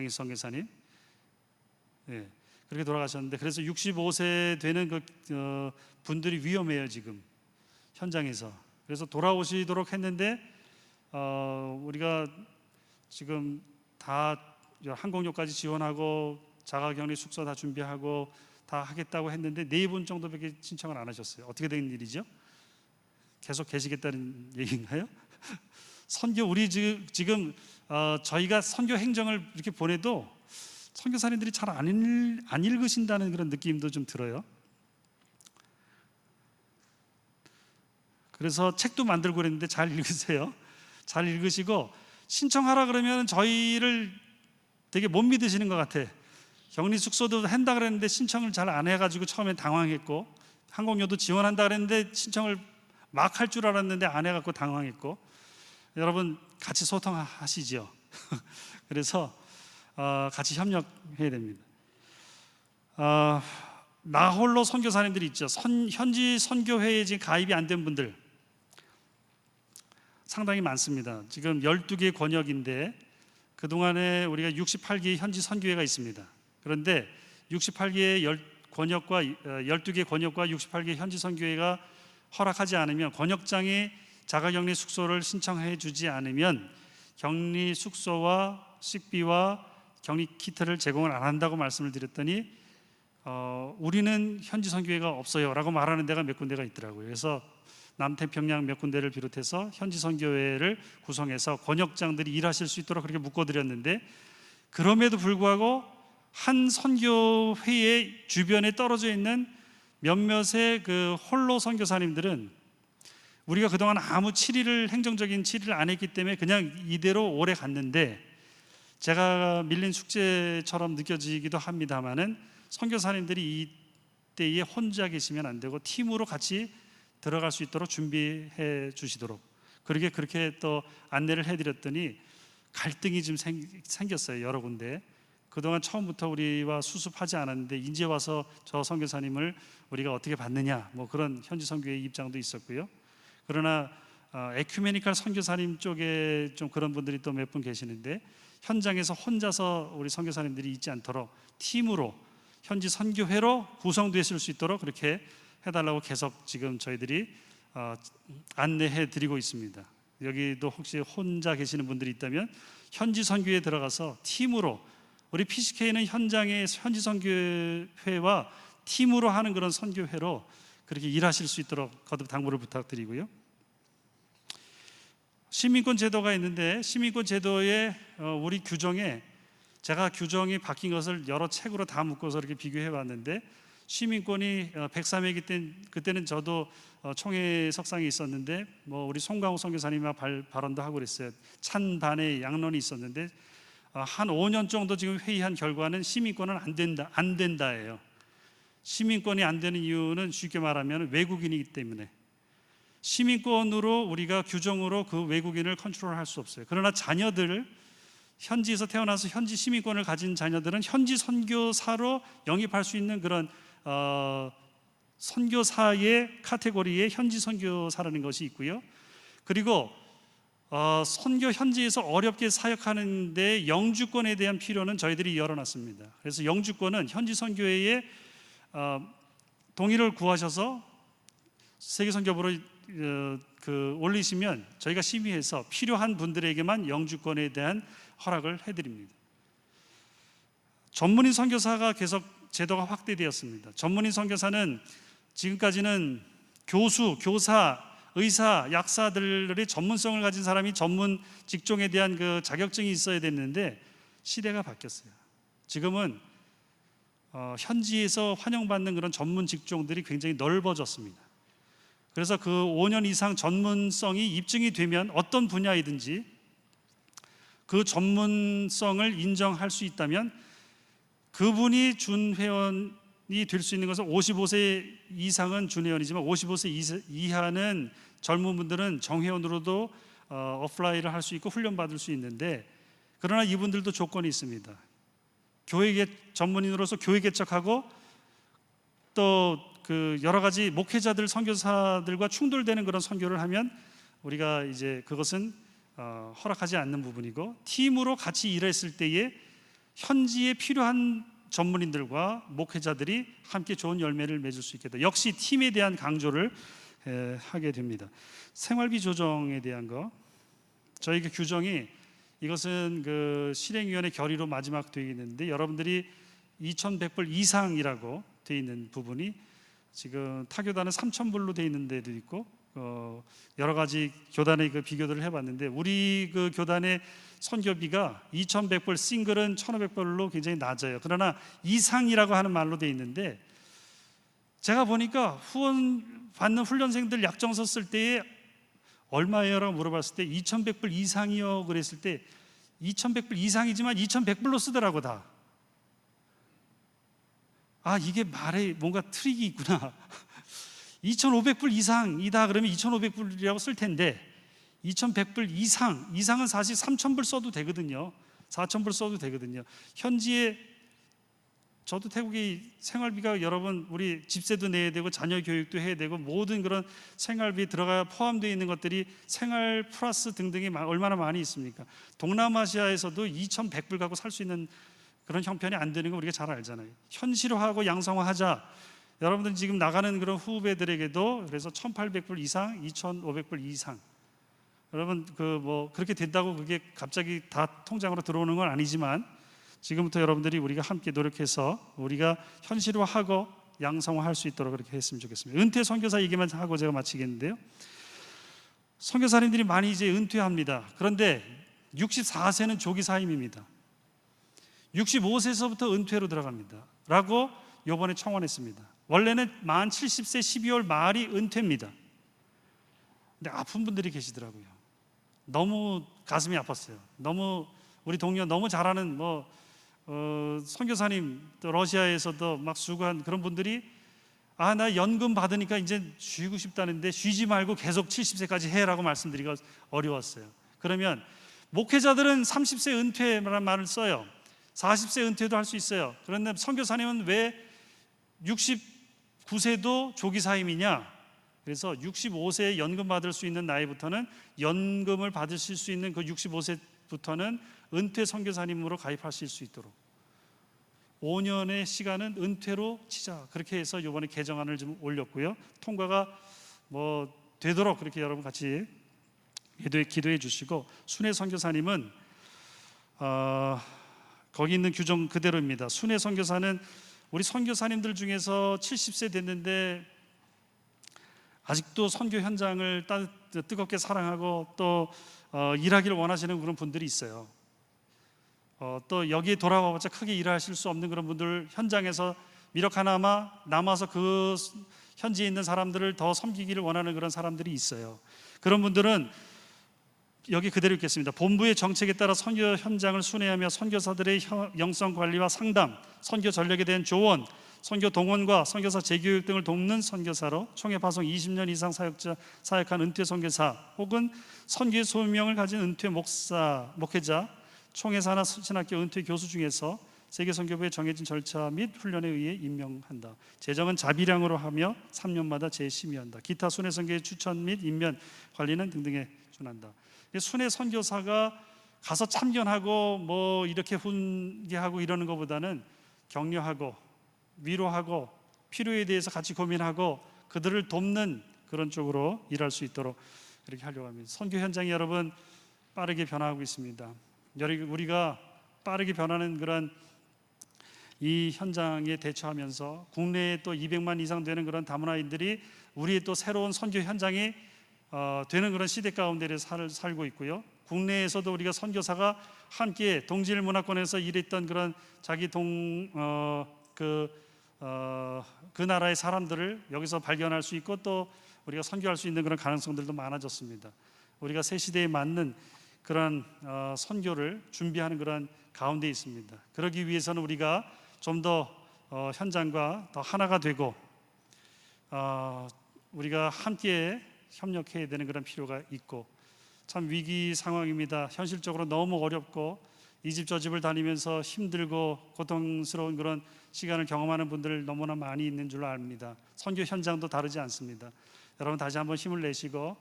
선교사님, 네, 그렇게 돌아가셨는데, 그래서 65세 되는 그 분들이 위험해요 지금 현장에서. 그래서 돌아오시도록 했는데 우리가 지금 다 항공료까지 지원하고 자가격리 숙소 다 준비하고 다 하겠다고 했는데 4분 정도밖에 신청을 안 하셨어요. 어떻게 된 일이죠? 계속 계시겠다는 얘기인가요? 선교, 우리 지금 저희가 선교 행정을 이렇게 보내도 선교사님들이 잘 안 읽으신다는 그런 느낌도 좀 들어요. 그래서 책도 만들고 그랬는데 잘 읽으세요. 잘 읽으시고, 신청하라 그러면 저희를 되게 못 믿으시는 것 같아. 격리 숙소도 한다 그랬는데 신청을 잘 안 해가지고 처음엔 당황했고, 항공료도 지원한다 그랬는데 신청을 막 할 줄 알았는데 안 해갖고 당황했고. 여러분 같이 소통하시죠. 그래서 같이 협력해야 됩니다. 나홀로 선교사님들이 있죠. 현지 선교회에 지금 가입이 안 된 분들 상당히 많습니다. 지금 12개 권역인데 그동안에 우리가 68개의 현지 선교회가 있습니다. 그런데 68개의 권역과 12개 권역과 68개 현지 선교회가 허락하지 않으면, 권역장이 자가격리 숙소를 신청해 주지 않으면 격리 숙소와 식비와 격리 키트를 제공을 안 한다고 말씀을 드렸더니 우리는 현지 선교회가 없어요 라고 말하는 데가 몇 군데가 있더라고요. 그래서 남태평양 몇 군데를 비롯해서 현지 선교회를 구성해서 권역장들이 일하실 수 있도록 그렇게 묶어드렸는데, 그럼에도 불구하고 한 선교회의 주변에 떨어져 있는 몇몇의 그 홀로 선교사님들은 우리가 그동안 아무 행정적인 치리를 안 했기 때문에 그냥 이대로 오래 갔는데, 제가 밀린 숙제처럼 느껴지기도 합니다만은 선교사님들이 이때에 혼자 계시면 안 되고 팀으로 같이 들어갈 수 있도록 준비해 주시도록, 그렇게 또 안내를 해드렸더니 갈등이 좀 생겼어요, 여러 군데. 그동안 처음부터 우리와 수습하지 않았는데 이제 와서 저 선교사님을 우리가 어떻게 받느냐, 뭐 그런 현지 선교의 입장도 있었고요. 그러나 에큐메니컬 선교사님 쪽에 좀 그런 분들이 또 몇 분 계시는데, 현장에서 혼자서 우리 선교사님들이 있지 않도록 팀으로 현지 선교회로 구성되실 수 있도록 그렇게 해달라고 계속 지금 저희들이 안내해 드리고 있습니다. 여기도 혹시 혼자 계시는 분들이 있다면 현지 선교에 들어가서 팀으로, 우리 PCK는 현장의 현지 선교회와 팀으로 하는 그런 선교회로 그렇게 일하실 수 있도록 거듭 당부를 부탁드리고요. 시민권 제도가 있는데 시민권 제도의 우리 규정에 제가 규정이 바뀐 것을 여러 책으로 다 묶어서 이렇게 비교해 봤는데, 시민권이 103회기 때 그때는 저도 총회 석상에 있었는데 뭐 우리 송강호 선교사님과 발언도 하고 그랬어요. 찬반의 양론이 있었는데 한 5년 정도 지금 회의한 결과는 시민권은 안 된다예요. 시민권이 안 되는 이유는 쉽게 말하면 외국인이기 때문에, 시민권으로 우리가 규정으로 그 외국인을 컨트롤할 수 없어요. 그러나 자녀들, 현지에서 태어나서 현지 시민권을 가진 자녀들은 현지 선교사로 영입할 수 있는 그런 선교사의 카테고리에 현지 선교사라는 것이 있고요. 그리고 선교 현지에서 어렵게 사역하는데 영주권에 대한 필요는 저희들이 열어놨습니다. 그래서 영주권은 현지 선교회에 동의를 구하셔서 세계선교부로 올리시면 저희가 심의해서 필요한 분들에게만 영주권에 대한 허락을 해드립니다. 전문인 선교사가 계속 제도가 확대되었습니다. 전문인 선교사는 지금까지는 교수, 교사, 의사, 약사들의 전문성을 가진 사람이 전문 직종에 대한 그 자격증이 있어야 됐는데 시대가 바뀌었어요. 지금은 현지에서 환영받는 그런 전문 직종들이 굉장히 넓어졌습니다. 그래서 그 5년 이상 전문성이 입증이 되면 어떤 분야이든지 그 전문성을 인정할 수 있다면 그분이 준회원이 될 수 있는 것은 55세 이상은 준회원이지만 55세 이하는 젊은 분들은 정회원으로도 어플라이를 할 수 있고 훈련받을 수 있는데, 그러나 이분들도 조건이 있습니다. 교회 전문인으로서 교회 개척하고 또 그 여러 가지 목회자들, 선교사들과 충돌되는 그런 선교를 하면 우리가 이제 그것은 허락하지 않는 부분이고, 팀으로 같이 일했을 때에 현지에 필요한 전문인들과 목회자들이 함께 좋은 열매를 맺을 수 있게 돼. 역시 팀에 대한 강조를 하게 됩니다. 생활비 조정에 대한 거, 저희 그 규정이 이것은 그 실행위원회 결의로 마지막 되어 있는데 여러분들이 2,100불 이상이라고 되어 있는 부분이 지금 타교단은 3,000불로 되어 있는 데도 있고 여러 가지 교단의 그 비교들을 해봤는데 우리 그 교단의 선교비가 2,100불, 싱글은 1,500불로 굉장히 낮아요. 그러나 이상이라고 하는 말로 되어 있는데 제가 보니까 후원 받는 훈련생들 약정서 쓸 때에 얼마예요? 라고 물어봤을 때 2,100불 이상이요 그랬을 때 2,100불 이상이지만 2,100불로 쓰더라고 다. 아, 이게 말에 뭔가 트릭이 있구나. 2,500불 이상이다 그러면 2,500불이라고 쓸 텐데 2,100불 이상은 사실 3,000불 써도 되거든요. 4,000불 써도 되거든요. 현지에 저도 태국의 생활비가 여러분 우리 집세도 내야 되고 자녀 교육도 해야 되고 모든 그런 생활비 들어가 포함되어 있는 것들이 생활 플러스 등등이 얼마나 많이 있습니까? 동남아시아에서도 2,100불 갖고 살 수 있는 그런 형편이 안 되는 거 우리가 잘 알잖아요. 현실화하고 양성화하자. 여러분들 지금 나가는 그런 후배들에게도 그래서 1,800불 이상, 2,500불 이상. 여러분 그 뭐 그렇게 된다고 그게 갑자기 다 통장으로 들어오는 건 아니지만 지금부터 여러분들이 우리가 함께 노력해서 우리가 현실화하고 양성화할 수 있도록 그렇게 했으면 좋겠습니다. 은퇴 선교사 얘기만 하고 제가 마치겠는데요. 선교사님들이 많이 이제 은퇴합니다. 그런데 64세는 조기 사임입니다. 65세에서부터 은퇴로 들어갑니다. 라고 이번에 청원했습니다. 원래는 만 70세 12월 말이 은퇴입니다. 근데 아픈 분들이 계시더라고요. 너무 가슴이 아팠어요. 너무 우리 동료 너무 잘하는 선교사님 또 러시아에서도 막 수고한 그런 분들이 나 연금 받으니까 이제 쉬고 싶다는데 쉬지 말고 계속 70세까지 해라고 말씀드리기가 어려웠어요. 그러면 목회자들은 30세 은퇴라는 말을 써요. 40세 은퇴도 할 수 있어요. 그런데 선교사님은 왜 69세도 조기 사임이냐? 그래서 65세에 연금 받을 수 있는 나이부터는 연금을 받으실 수 있는 그 65세부터는 은퇴 선교사님으로 가입하실 수 있도록 5년의 시간은 은퇴로 치자. 그렇게 해서 이번에 개정안을 좀 올렸고요. 통과가 뭐 되도록 그렇게 여러분 같이 기도해 주시고, 순회 선교사님은 거기 있는 규정 그대로입니다. 순회 선교사는 우리 선교사님들 중에서 70세 됐는데 아직도 선교 현장을 뜨겁게 사랑하고 또 일하기를 원하시는 그런 분들이 있어요. 또 여기에 돌아와봤자 크게 일하실 수 없는 그런 분들, 현장에서 미력 하나마 남아서 그 현지에 있는 사람들을 더 섬기기를 원하는 그런 사람들이 있어요. 그런 분들은 여기 그대로 읽겠습니다. 본부의 정책에 따라 선교 현장을 순회하며 선교사들의 영성 관리와 상담, 선교 전력에 대한 조언, 선교 동원과 선교사 재교육 등을 돕는 선교사로 총회 파송 20년 이상 사역한 은퇴 선교사 혹은 선교의 소명을 가진 은퇴 목회자, 총회사나 신학교 은퇴 교수 중에서 세계선교부의 정해진 절차 및 훈련에 의해 임명한다. 재정은 자비량으로 하며 3년마다 재심의한다. 기타 순회 선교의 추천 및 임면 관리는 등등에 준한다. 순회 선교사가 가서 참견하고 뭐 이렇게 훈계하고 이러는 것보다는 격려하고 위로하고 필요에 대해서 같이 고민하고 그들을 돕는 그런 쪽으로 일할 수 있도록 이렇게 하려고 합니다. 선교 현장이 여러분 빠르게 변화하고 있습니다. 우리가 빠르게 변하는 그런 이 현장에 대처하면서 국내에 또 200만 이상 되는 그런 다문화인들이 우리의 또 새로운 선교 현장이 되는 그런 시대 가운데 살고 있고요. 국내에서도 우리가 선교사가 함께 동질 문화권에서 일했던 그런 자기 그 나라의 사람들을 여기서 발견할 수 있고 또 우리가 선교할 수 있는 그런 가능성들도 많아졌습니다. 우리가 새 시대에 맞는 그런 선교를 준비하는 그런 가운데 있습니다. 그러기 위해서는 우리가 좀 더 현장과 더 하나가 되고 우리가 함께 협력해야 되는 그런 필요가 있고, 참 위기 상황입니다. 현실적으로 너무 어렵고 이 집 저 집을 다니면서 힘들고 고통스러운 그런 시간을 경험하는 분들 너무나 많이 있는 줄로 압니다. 선교 현장도 다르지 않습니다. 여러분 다시 한번 힘을 내시고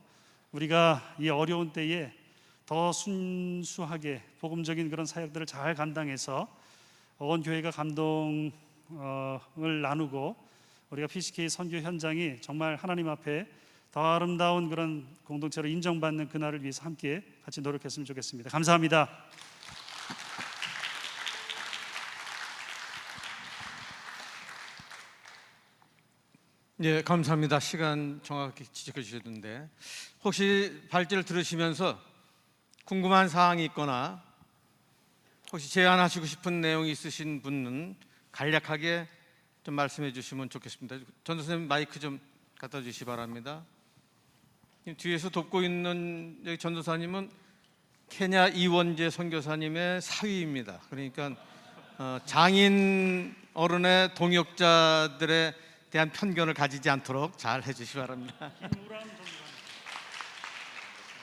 우리가 이 어려운 때에 더 순수하게 복음적인 그런 사역들을 잘 감당해서 온 교회가 감동을 나누고 우리가 PCK 선교 현장이 정말 하나님 앞에 더 아름다운 그런 공동체로 인정받는 그날을 위해서 함께 같이 노력했으면 좋겠습니다. 감사합니다. 네, 감사합니다. 시간 정확히 지적해 주셨는데 혹시 발제를 들으시면서 궁금한 사항이 있거나 혹시 제안하시고 싶은 내용이 있으신 분은 간략하게 좀 말씀해 주시면 좋겠습니다. 전도사님 마이크 좀 갖다 주시기 바랍니다. 뒤에서 돕고 있는 여기 전도사님은 케냐 이원재 선교사님의 사위입니다. 그러니까 장인 어른의 동역자들에 대한 편견을 가지지 않도록 잘 해주시기 바랍니다.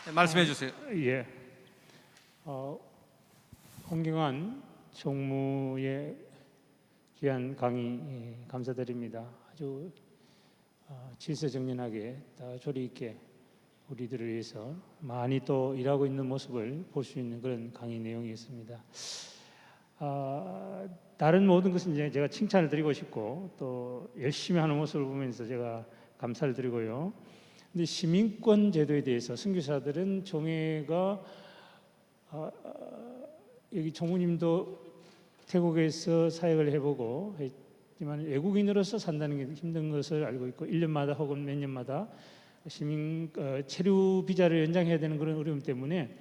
네, 말씀해 주세요. 예. 홍경환 총무의 귀한 강의 감사드립니다. 아주 질서정연하게 조리 있게 우리들을 위해서 많이 또 일하고 있는 모습을 볼 수 있는 그런 강의 내용이었습니다. 다른 모든 것은 이제 제가 칭찬을 드리고 싶고 또 열심히 하는 모습을 보면서 제가 감사를 드리고요. 근데 시민권 제도에 대해서 선교사들은 총회가 여기 총무님도 태국에서 사역을 해보고 했지만 외국인으로서 산다는 게 힘든 것을 알고 있고 1년마다 혹은 몇 년마다 시민 체류 비자를 연장해야 되는 그런 어려움 때문에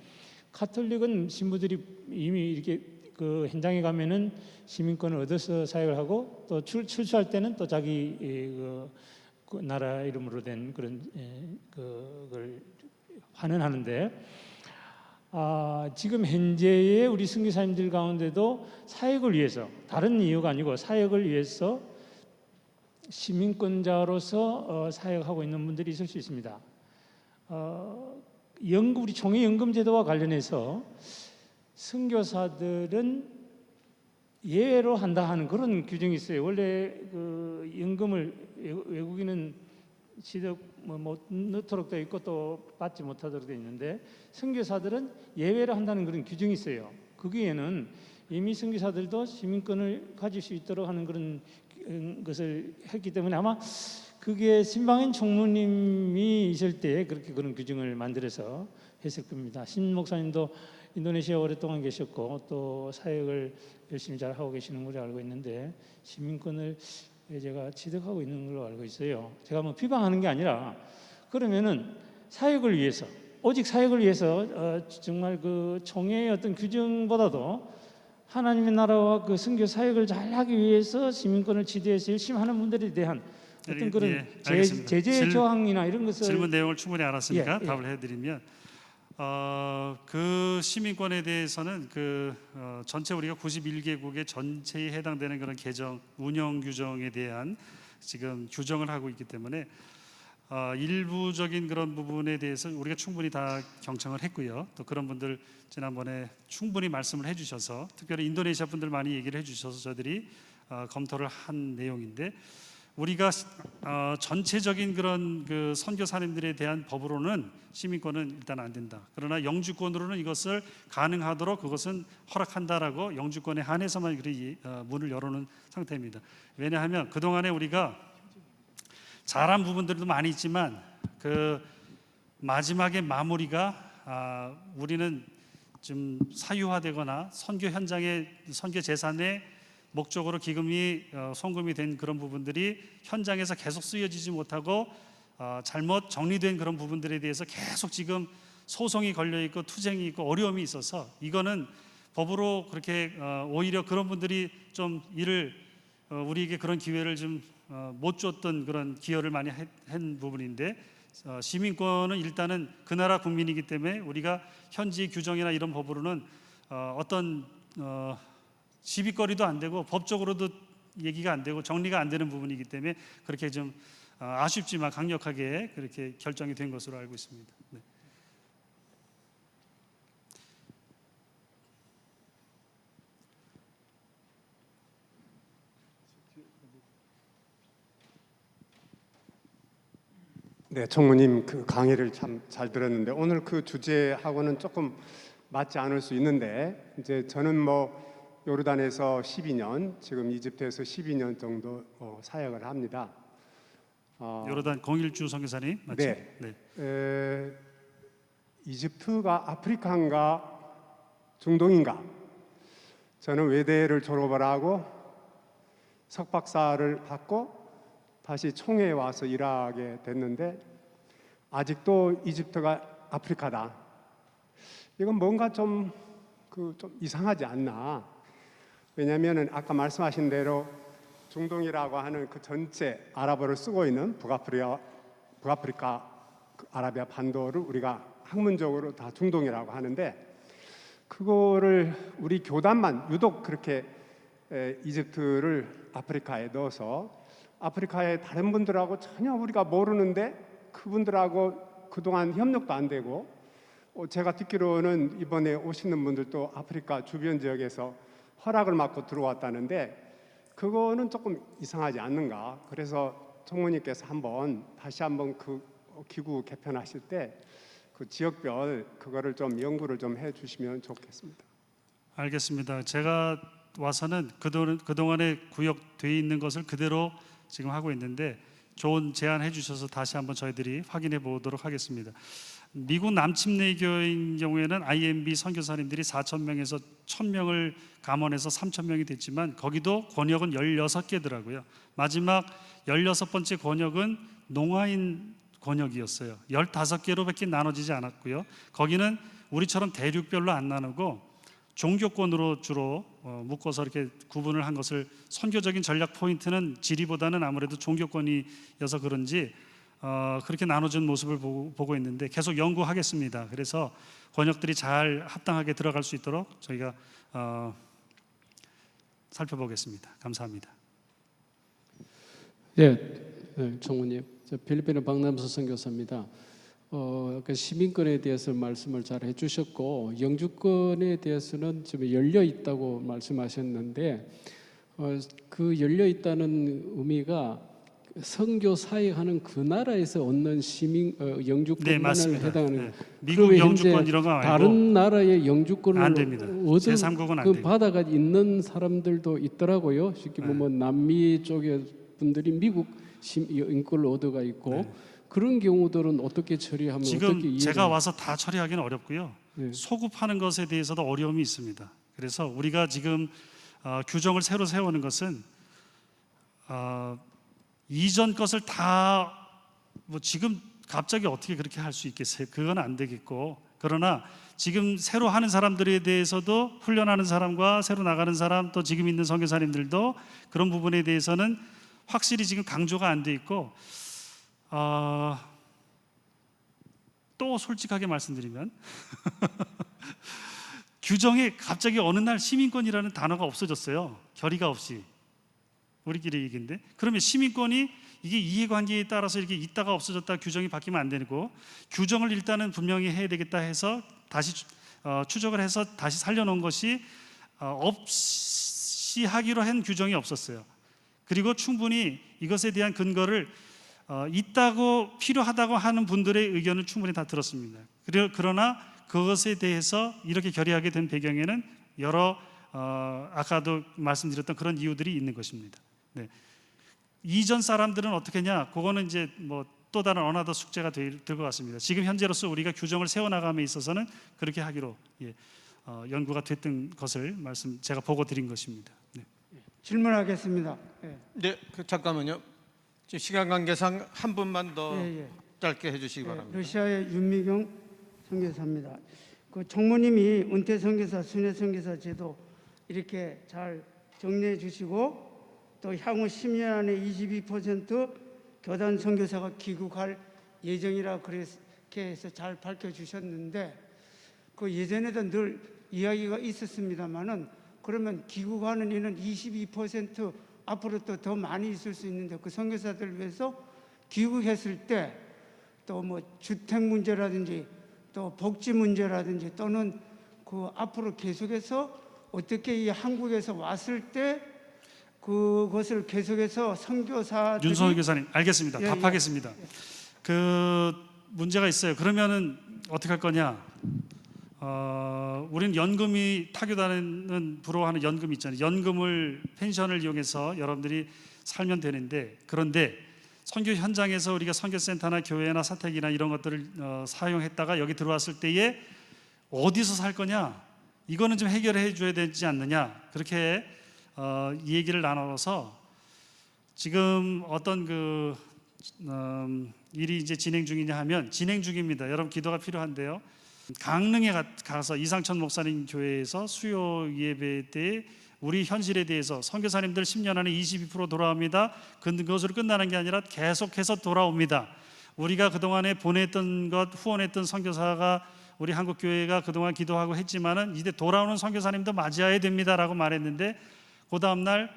가톨릭은 신부들이 이미 이렇게 그 현장에 가면은 시민권을 얻어서 사역을 하고 또 출소할 때는 또 자기 그 나라 이름으로 된 그런 그걸 환원하는데 지금 현재의 우리 선교사님들 가운데도 사역을 위해서 다른 이유가 아니고 사역을 위해서 시민권자로서 사역하고 있는 분들이 있을 수 있습니다. 우리 총회 연금 제도와 관련해서 선교사들은 예외로 한다 하는 그런 규정이 있어요. 원래 그 연금을 외국인은 취득 못 넣도록 되어 있고 또 받지 못하도록 되어 있는데 선교사들은 예외로 한다는 그런 규정이 있어요. 거기에는 이미 선교사들도 시민권을 가질 수 있도록 하는 그런 것을 했기 때문에 아마 그게 신방현 총무님이 있을 때 그렇게 그런 규정을 만들어서 했을 겁니다. 신 목사님도 인도네시아 오랫동안 계셨고 또 사역을 열심히 잘 하고 계시는 걸로 알고 있는데 시민권을 제가 취득하고 있는 걸로 알고 있어요. 제가 뭐 비방하는 게 아니라 그러면은 사역을 위해서 오직 사역을 위해서 정말 그 총회의 어떤 규정보다도 하나님의 나라와 그 선교 사역을 잘하기 위해서 시민권을 취득해서 열심히 하는 분들에 대한 어떤 그런 알겠습니다. 제재 조항이나 이런 것을 질문 내용을 충분히 알았으니까 예. 답을 해드리면 그 시민권에 대해서는 전체 우리가 91개국의 전체에 해당되는 그런 개정 운영 규정에 대한 지금 규정을 하고 있기 때문에 일부적인 그런 부분에 대해서 우리가 충분히 다 경청을 했고요. 또 그런 분들 지난번에 충분히 말씀을 해주셔서 특별히 인도네시아 분들 많이 얘기를 해주셔서 저희들이 검토를 한 내용인데 우리가 전체적인 그런 그 선교사님들에 대한 법으로는 시민권은 일단 안 된다. 그러나 영주권으로는 이것을 가능하도록 그것은 허락한다라고 영주권에 한해서만 문을 열어놓은 상태입니다. 왜냐하면 그 동안에 우리가 잘한 부분들도 많이 있지만 그 마지막에 마무리가 우리는 좀 사유화되거나 선교 현장의 선교 재산의 목적으로 기금이 송금이 된 그런 부분들이 현장에서 계속 쓰여지지 못하고 잘못 정리된 그런 부분들에 대해서 계속 지금 소송이 걸려 있고 투쟁이 있고 어려움이 있어서 이거는 법으로 그렇게 오히려 그런 분들이 좀 우리에게 그런 기회를 좀 못 줬던 그런 기여를 많이 한 부분인데 시민권은 일단은 그 나라 국민이기 때문에 우리가 현지 규정이나 이런 법으로는 어떤 시비거리도 안 되고 법적으로도 얘기가 안 되고 정리가 안 되는 부분이기 때문에 그렇게 좀 아쉽지만 강력하게 그렇게 결정이 된 것으로 알고 있습니다. 네. 네, 총무님 그 강의를 참 잘 들었는데 오늘 그 주제하고는 조금 맞지 않을 수 있는데 이제 저는 뭐 요르단에서 12년, 지금 이집트에서 12년 정도 사역을 합니다. 요르단 공일주 선교사님 맞죠? 네. 이집트가 아프리카인가 중동인가? 저는 외대를 졸업을 하고 석박사를 받고 다시 총회에 와서 일하게 됐는데 아직도 이집트가 아프리카다. 이건 뭔가 좀 이상하지 않나? 왜냐하면 아까 말씀하신 대로 중동이라고 하는 그 전체 아랍어를 쓰고 있는 북아프리카 아라비아 반도를 우리가 학문적으로 다 중동이라고 하는데 그거를 우리 교단만 유독 그렇게 이집트를 아프리카에 넣어서 아프리카의 다른 분들하고 전혀 우리가 모르는데 그분들하고 그동안 협력도 안 되고 제가 듣기로는 이번에 오시는 분들도 아프리카 주변 지역에서 허락을 받고 들어왔다는데 그거는 조금 이상하지 않는가. 그래서 총무님께서 다시 한번 그 기구 개편하실 때 그 지역별 그거를 좀 연구를 좀 해주시면 좋겠습니다. 알겠습니다. 제가 와서는 그동안에 구역돼 있는 것을 그대로 지금 하고 있는데 좋은 제안해 주셔서 다시 한번 저희들이 확인해 보도록 하겠습니다. 미국 남침내교인 경우에는 IMB 선교사님들이 4,000명에서 1,000명을 감원해서 3,000명이 됐지만 거기도 권역은 16개더라고요. 마지막 16번째 권역은 농아인 권역이었어요. 15개로밖에 나눠지지 않았고요. 거기는 우리처럼 대륙별로 안 나누고 종교권으로 주로 묶어서 이렇게 구분을 한 것을 선교적인 전략 포인트는 지리보다는 아무래도 종교권이어서 그런지 그렇게 나눠진 모습을 보고 있는데 계속 연구하겠습니다. 그래서 권역들이 잘 합당하게 들어갈 수 있도록 저희가 살펴보겠습니다. 감사합니다. 네, 총무님, 저 필리핀의 박남수 선교사입니다. 그 시민권에 대해서 말씀을 잘 해주셨고 영주권에 대해서는 지금 열려 있다고 말씀하셨는데 그 열려 있다는 의미가 선교 사역하는 그 나라에서 얻는 시민 네, 영주권만을 맞습니다. 해당하는 네. 거예요. 미국 그러면 영주권 현재 이런 거 말고 다른 나라의 영주권을 안 됩니다. 얻은 제3국은 안 그 돼요. 바다가 있는 사람들도 있더라고요. 쉽게 네. 보면 남미 쪽의 분들이 미국 인권을 얻어가 있고 네. 그런 경우들은 어떻게 처리하면 어떻게 지금 이해를 제가 와서 다 처리하기는 어렵고요. 네. 소급하는 것에 대해서도 어려움이 있습니다. 그래서 우리가 지금 규정을 새로 세우는 것은 이전 것을 다 뭐 지금 갑자기 어떻게 그렇게 할 수 있겠어요? 그건 안 되겠고, 그러나 지금 새로 하는 사람들에 대해서도 훈련하는 사람과 새로 나가는 사람 또 지금 있는 선교사님들도 그런 부분에 대해서는 확실히 지금 강조가 안 돼 있고 또 솔직하게 말씀드리면 규정에 갑자기 어느 날 시민권이라는 단어가 없어졌어요. 결의가 없이. 우리끼리 얘기인데 그러면 시민권이 이게 이해관계에 따라서 이렇게 있다가 없어졌다 규정이 바뀌면 안 되고 규정을 일단은 분명히 해야 되겠다 해서 다시 추적을 해서 다시 살려놓은 것이 없이 하기로 한 규정이 없었어요. 그리고 충분히 이것에 대한 근거를 있다고 필요하다고 하는 분들의 의견을 충분히 다 들었습니다. 그러나 그것에 대해서 이렇게 결의하게 된 배경에는 여러 아까도 말씀드렸던 그런 이유들이 있는 것입니다. 네. 이전 사람들은 어떻게 했냐? 그거는 이제 뭐 또 다른 어나더 숙제가 될 것 같습니다. 지금 현재로서 우리가 규정을 세워나감에 있어서는 그렇게 하기로 연구가 됐던 것을 제가 보고 드린 것입니다. 네. 질문하겠습니다. 네, 잠깐만요. 지금 시간 관계상 한 분만 더 예, 예. 짧게 해주시기 바랍니다. 러시아의 윤미경 선교사입니다. 그 총무님이 은퇴 선교사, 순회 선교사 제도 이렇게 잘 정리해 주시고 또 향후 10년 안에 22% 교단 선교사가 귀국할 예정이라 그렇게 해서 잘 밝혀주셨는데 그 예전에도 늘 이야기가 있었습니다만은 그러면 귀국하는 이는 22% 앞으로 또 더 많이 있을 수 있는데 그 선교사들을 위해서 귀국했을 때 또 뭐 주택 문제라든지 또 복지 문제라든지 또는 그 앞으로 계속해서 어떻게 이 한국에서 왔을 때 그것을 계속해서 선교사들이 윤석열 교사님, 알겠습니다. 예, 답하겠습니다. 그 문제가 있어요. 그러면은 어떻게 할 거냐? 우리는 연금이 타교단은 부러워하는 연금 있잖아요. 연금을 펜션을 이용해서 여러분들이 살면 되는데 그런데 선교 현장에서 우리가 선교센터나 교회나 사택이나 이런 것들을 사용했다가 여기 들어왔을 때에 어디서 살 거냐? 이거는 좀 해결해 줘야 되지 않느냐? 그렇게 이 얘기를 나눠서 지금 어떤 일이 이제 진행 중이냐 하면 진행 중입니다. 여러분 기도가 필요한데요. 강릉에 가서 이상천 목사님 교회에서 수요 예배 때 우리 현실에 대해서 선교사님들 10년 안에 22% 돌아옵니다. 그것으로 끝나는 게 아니라 계속해서 돌아옵니다. 우리가 그동안에 보냈던 것, 후원했던 선교사가 우리 한국교회가 그동안 기도하고 했지만은 이제 돌아오는 선교사님도 맞이해야 됩니다라고 말했는데 그 다음 날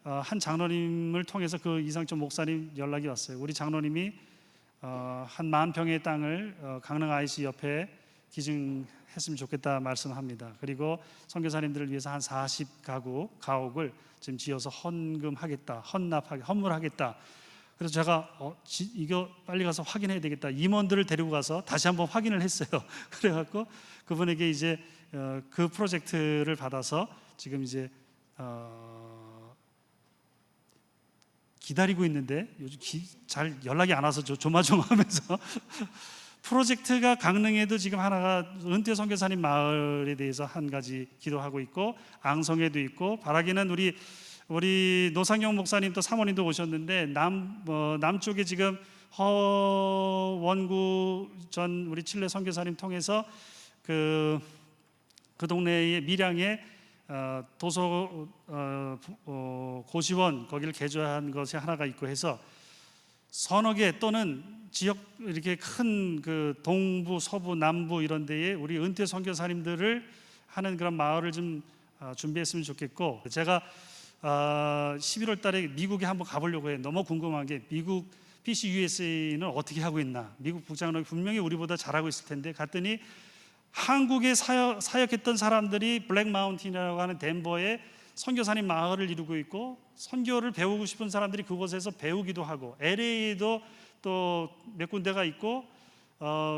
한 장로님을 통해서 그 이상천 목사님 연락이 왔어요. 우리 장로님이 한 10,000평의 땅을 강릉 IC 옆에 기증했으면 좋겠다 말씀합니다. 그리고 선교사님들을 위해서 한 40가구 가옥을 지금 지어서 헌금하겠다, 헌물하겠다. 그래서 제가 이거 빨리 가서 확인해야 되겠다. 임원들을 데리고 가서 다시 한번 확인을 했어요. 그래갖고 그분에게 이제 그 프로젝트를 받아서 지금 이제 기다리고 있는데 요즘 잘 연락이 안 와서 조마조마하면서 프로젝트가 강릉에도 지금 하나가 은퇴 선교사님 마을에 대해서 한 가지 기도하고 있고 앙성에도 있고 바라기는 우리 노상영 목사님도 사모님도 오셨는데 남쪽에 지금 허원구 전 우리 칠레 선교사님 통해서 그 동네의 밀양에 고시원 거기를 개조한 것이 하나가 있고 해서 서너 개 또는 지역 이렇게 큰 그 동부, 서부, 남부 이런 데에 우리 은퇴 선교사님들을 하는 그런 마을을 좀 준비했으면 좋겠고 제가 11월 달에 미국에 한번 가보려고 해요. 너무 궁금한 게 미국 PC USA는 어떻게 하고 있나? 미국 북장로이 분명히 우리보다 잘하고 있을 텐데 갔더니 한국에 사역했던 사람들이 블랙 마운틴이라고 하는 덴버에 선교사님 마을을 이루고 있고 선교를 배우고 싶은 사람들이 그곳에서 배우기도 하고 LA에도 또 몇 군데가 있고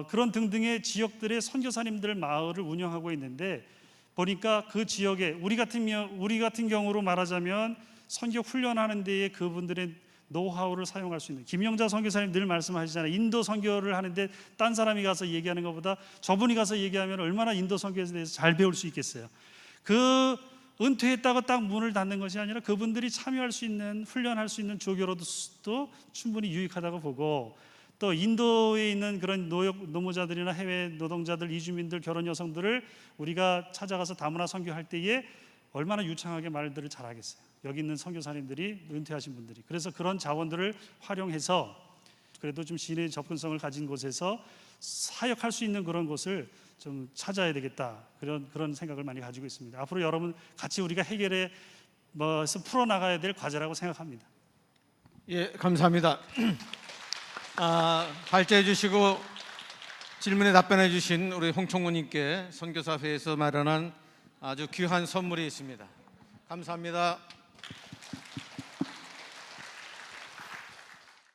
그런 등등의 지역들의 선교사님들 마을을 운영하고 있는데 보니까 그 지역에 우리 같은 경우로 말하자면 선교 훈련하는 데에 그분들의 노하우를 사용할 수 있는 김영자 선교사님 늘 말씀하시잖아요. 인도 선교를 하는데 딴 사람이 가서 얘기하는 것보다 저분이 가서 얘기하면 얼마나 인도 선교에 대해서 잘 배울 수 있겠어요. 그 은퇴했다고 딱 문을 닫는 것이 아니라 그분들이 참여할 수 있는 훈련할 수 있는 조교로도 충분히 유익하다고 보고 또 인도에 있는 그런 노무자들이나 해외 노동자들, 이주민들, 결혼 여성들을 우리가 찾아가서 다문화 선교할 때에 얼마나 유창하게 말들을 잘하겠어요. 여기 있는 선교사님들이 은퇴하신 분들이. 그래서 그런 자원들을 활용해서 그래도 좀 시내 접근성을 가진 곳에서 사역할 수 있는 그런 곳을 좀 찾아야 되겠다. 그런 생각을 많이 가지고 있습니다. 앞으로 여러분 같이 우리가 해결해 풀어 나가야 될 과제라고 생각합니다. 예, 감사합니다. 발제해 주시고 질문에 답변해 주신 우리 홍총무님께 선교사회에서 마련한 아주 귀한 선물이 있습니다. 감사합니다.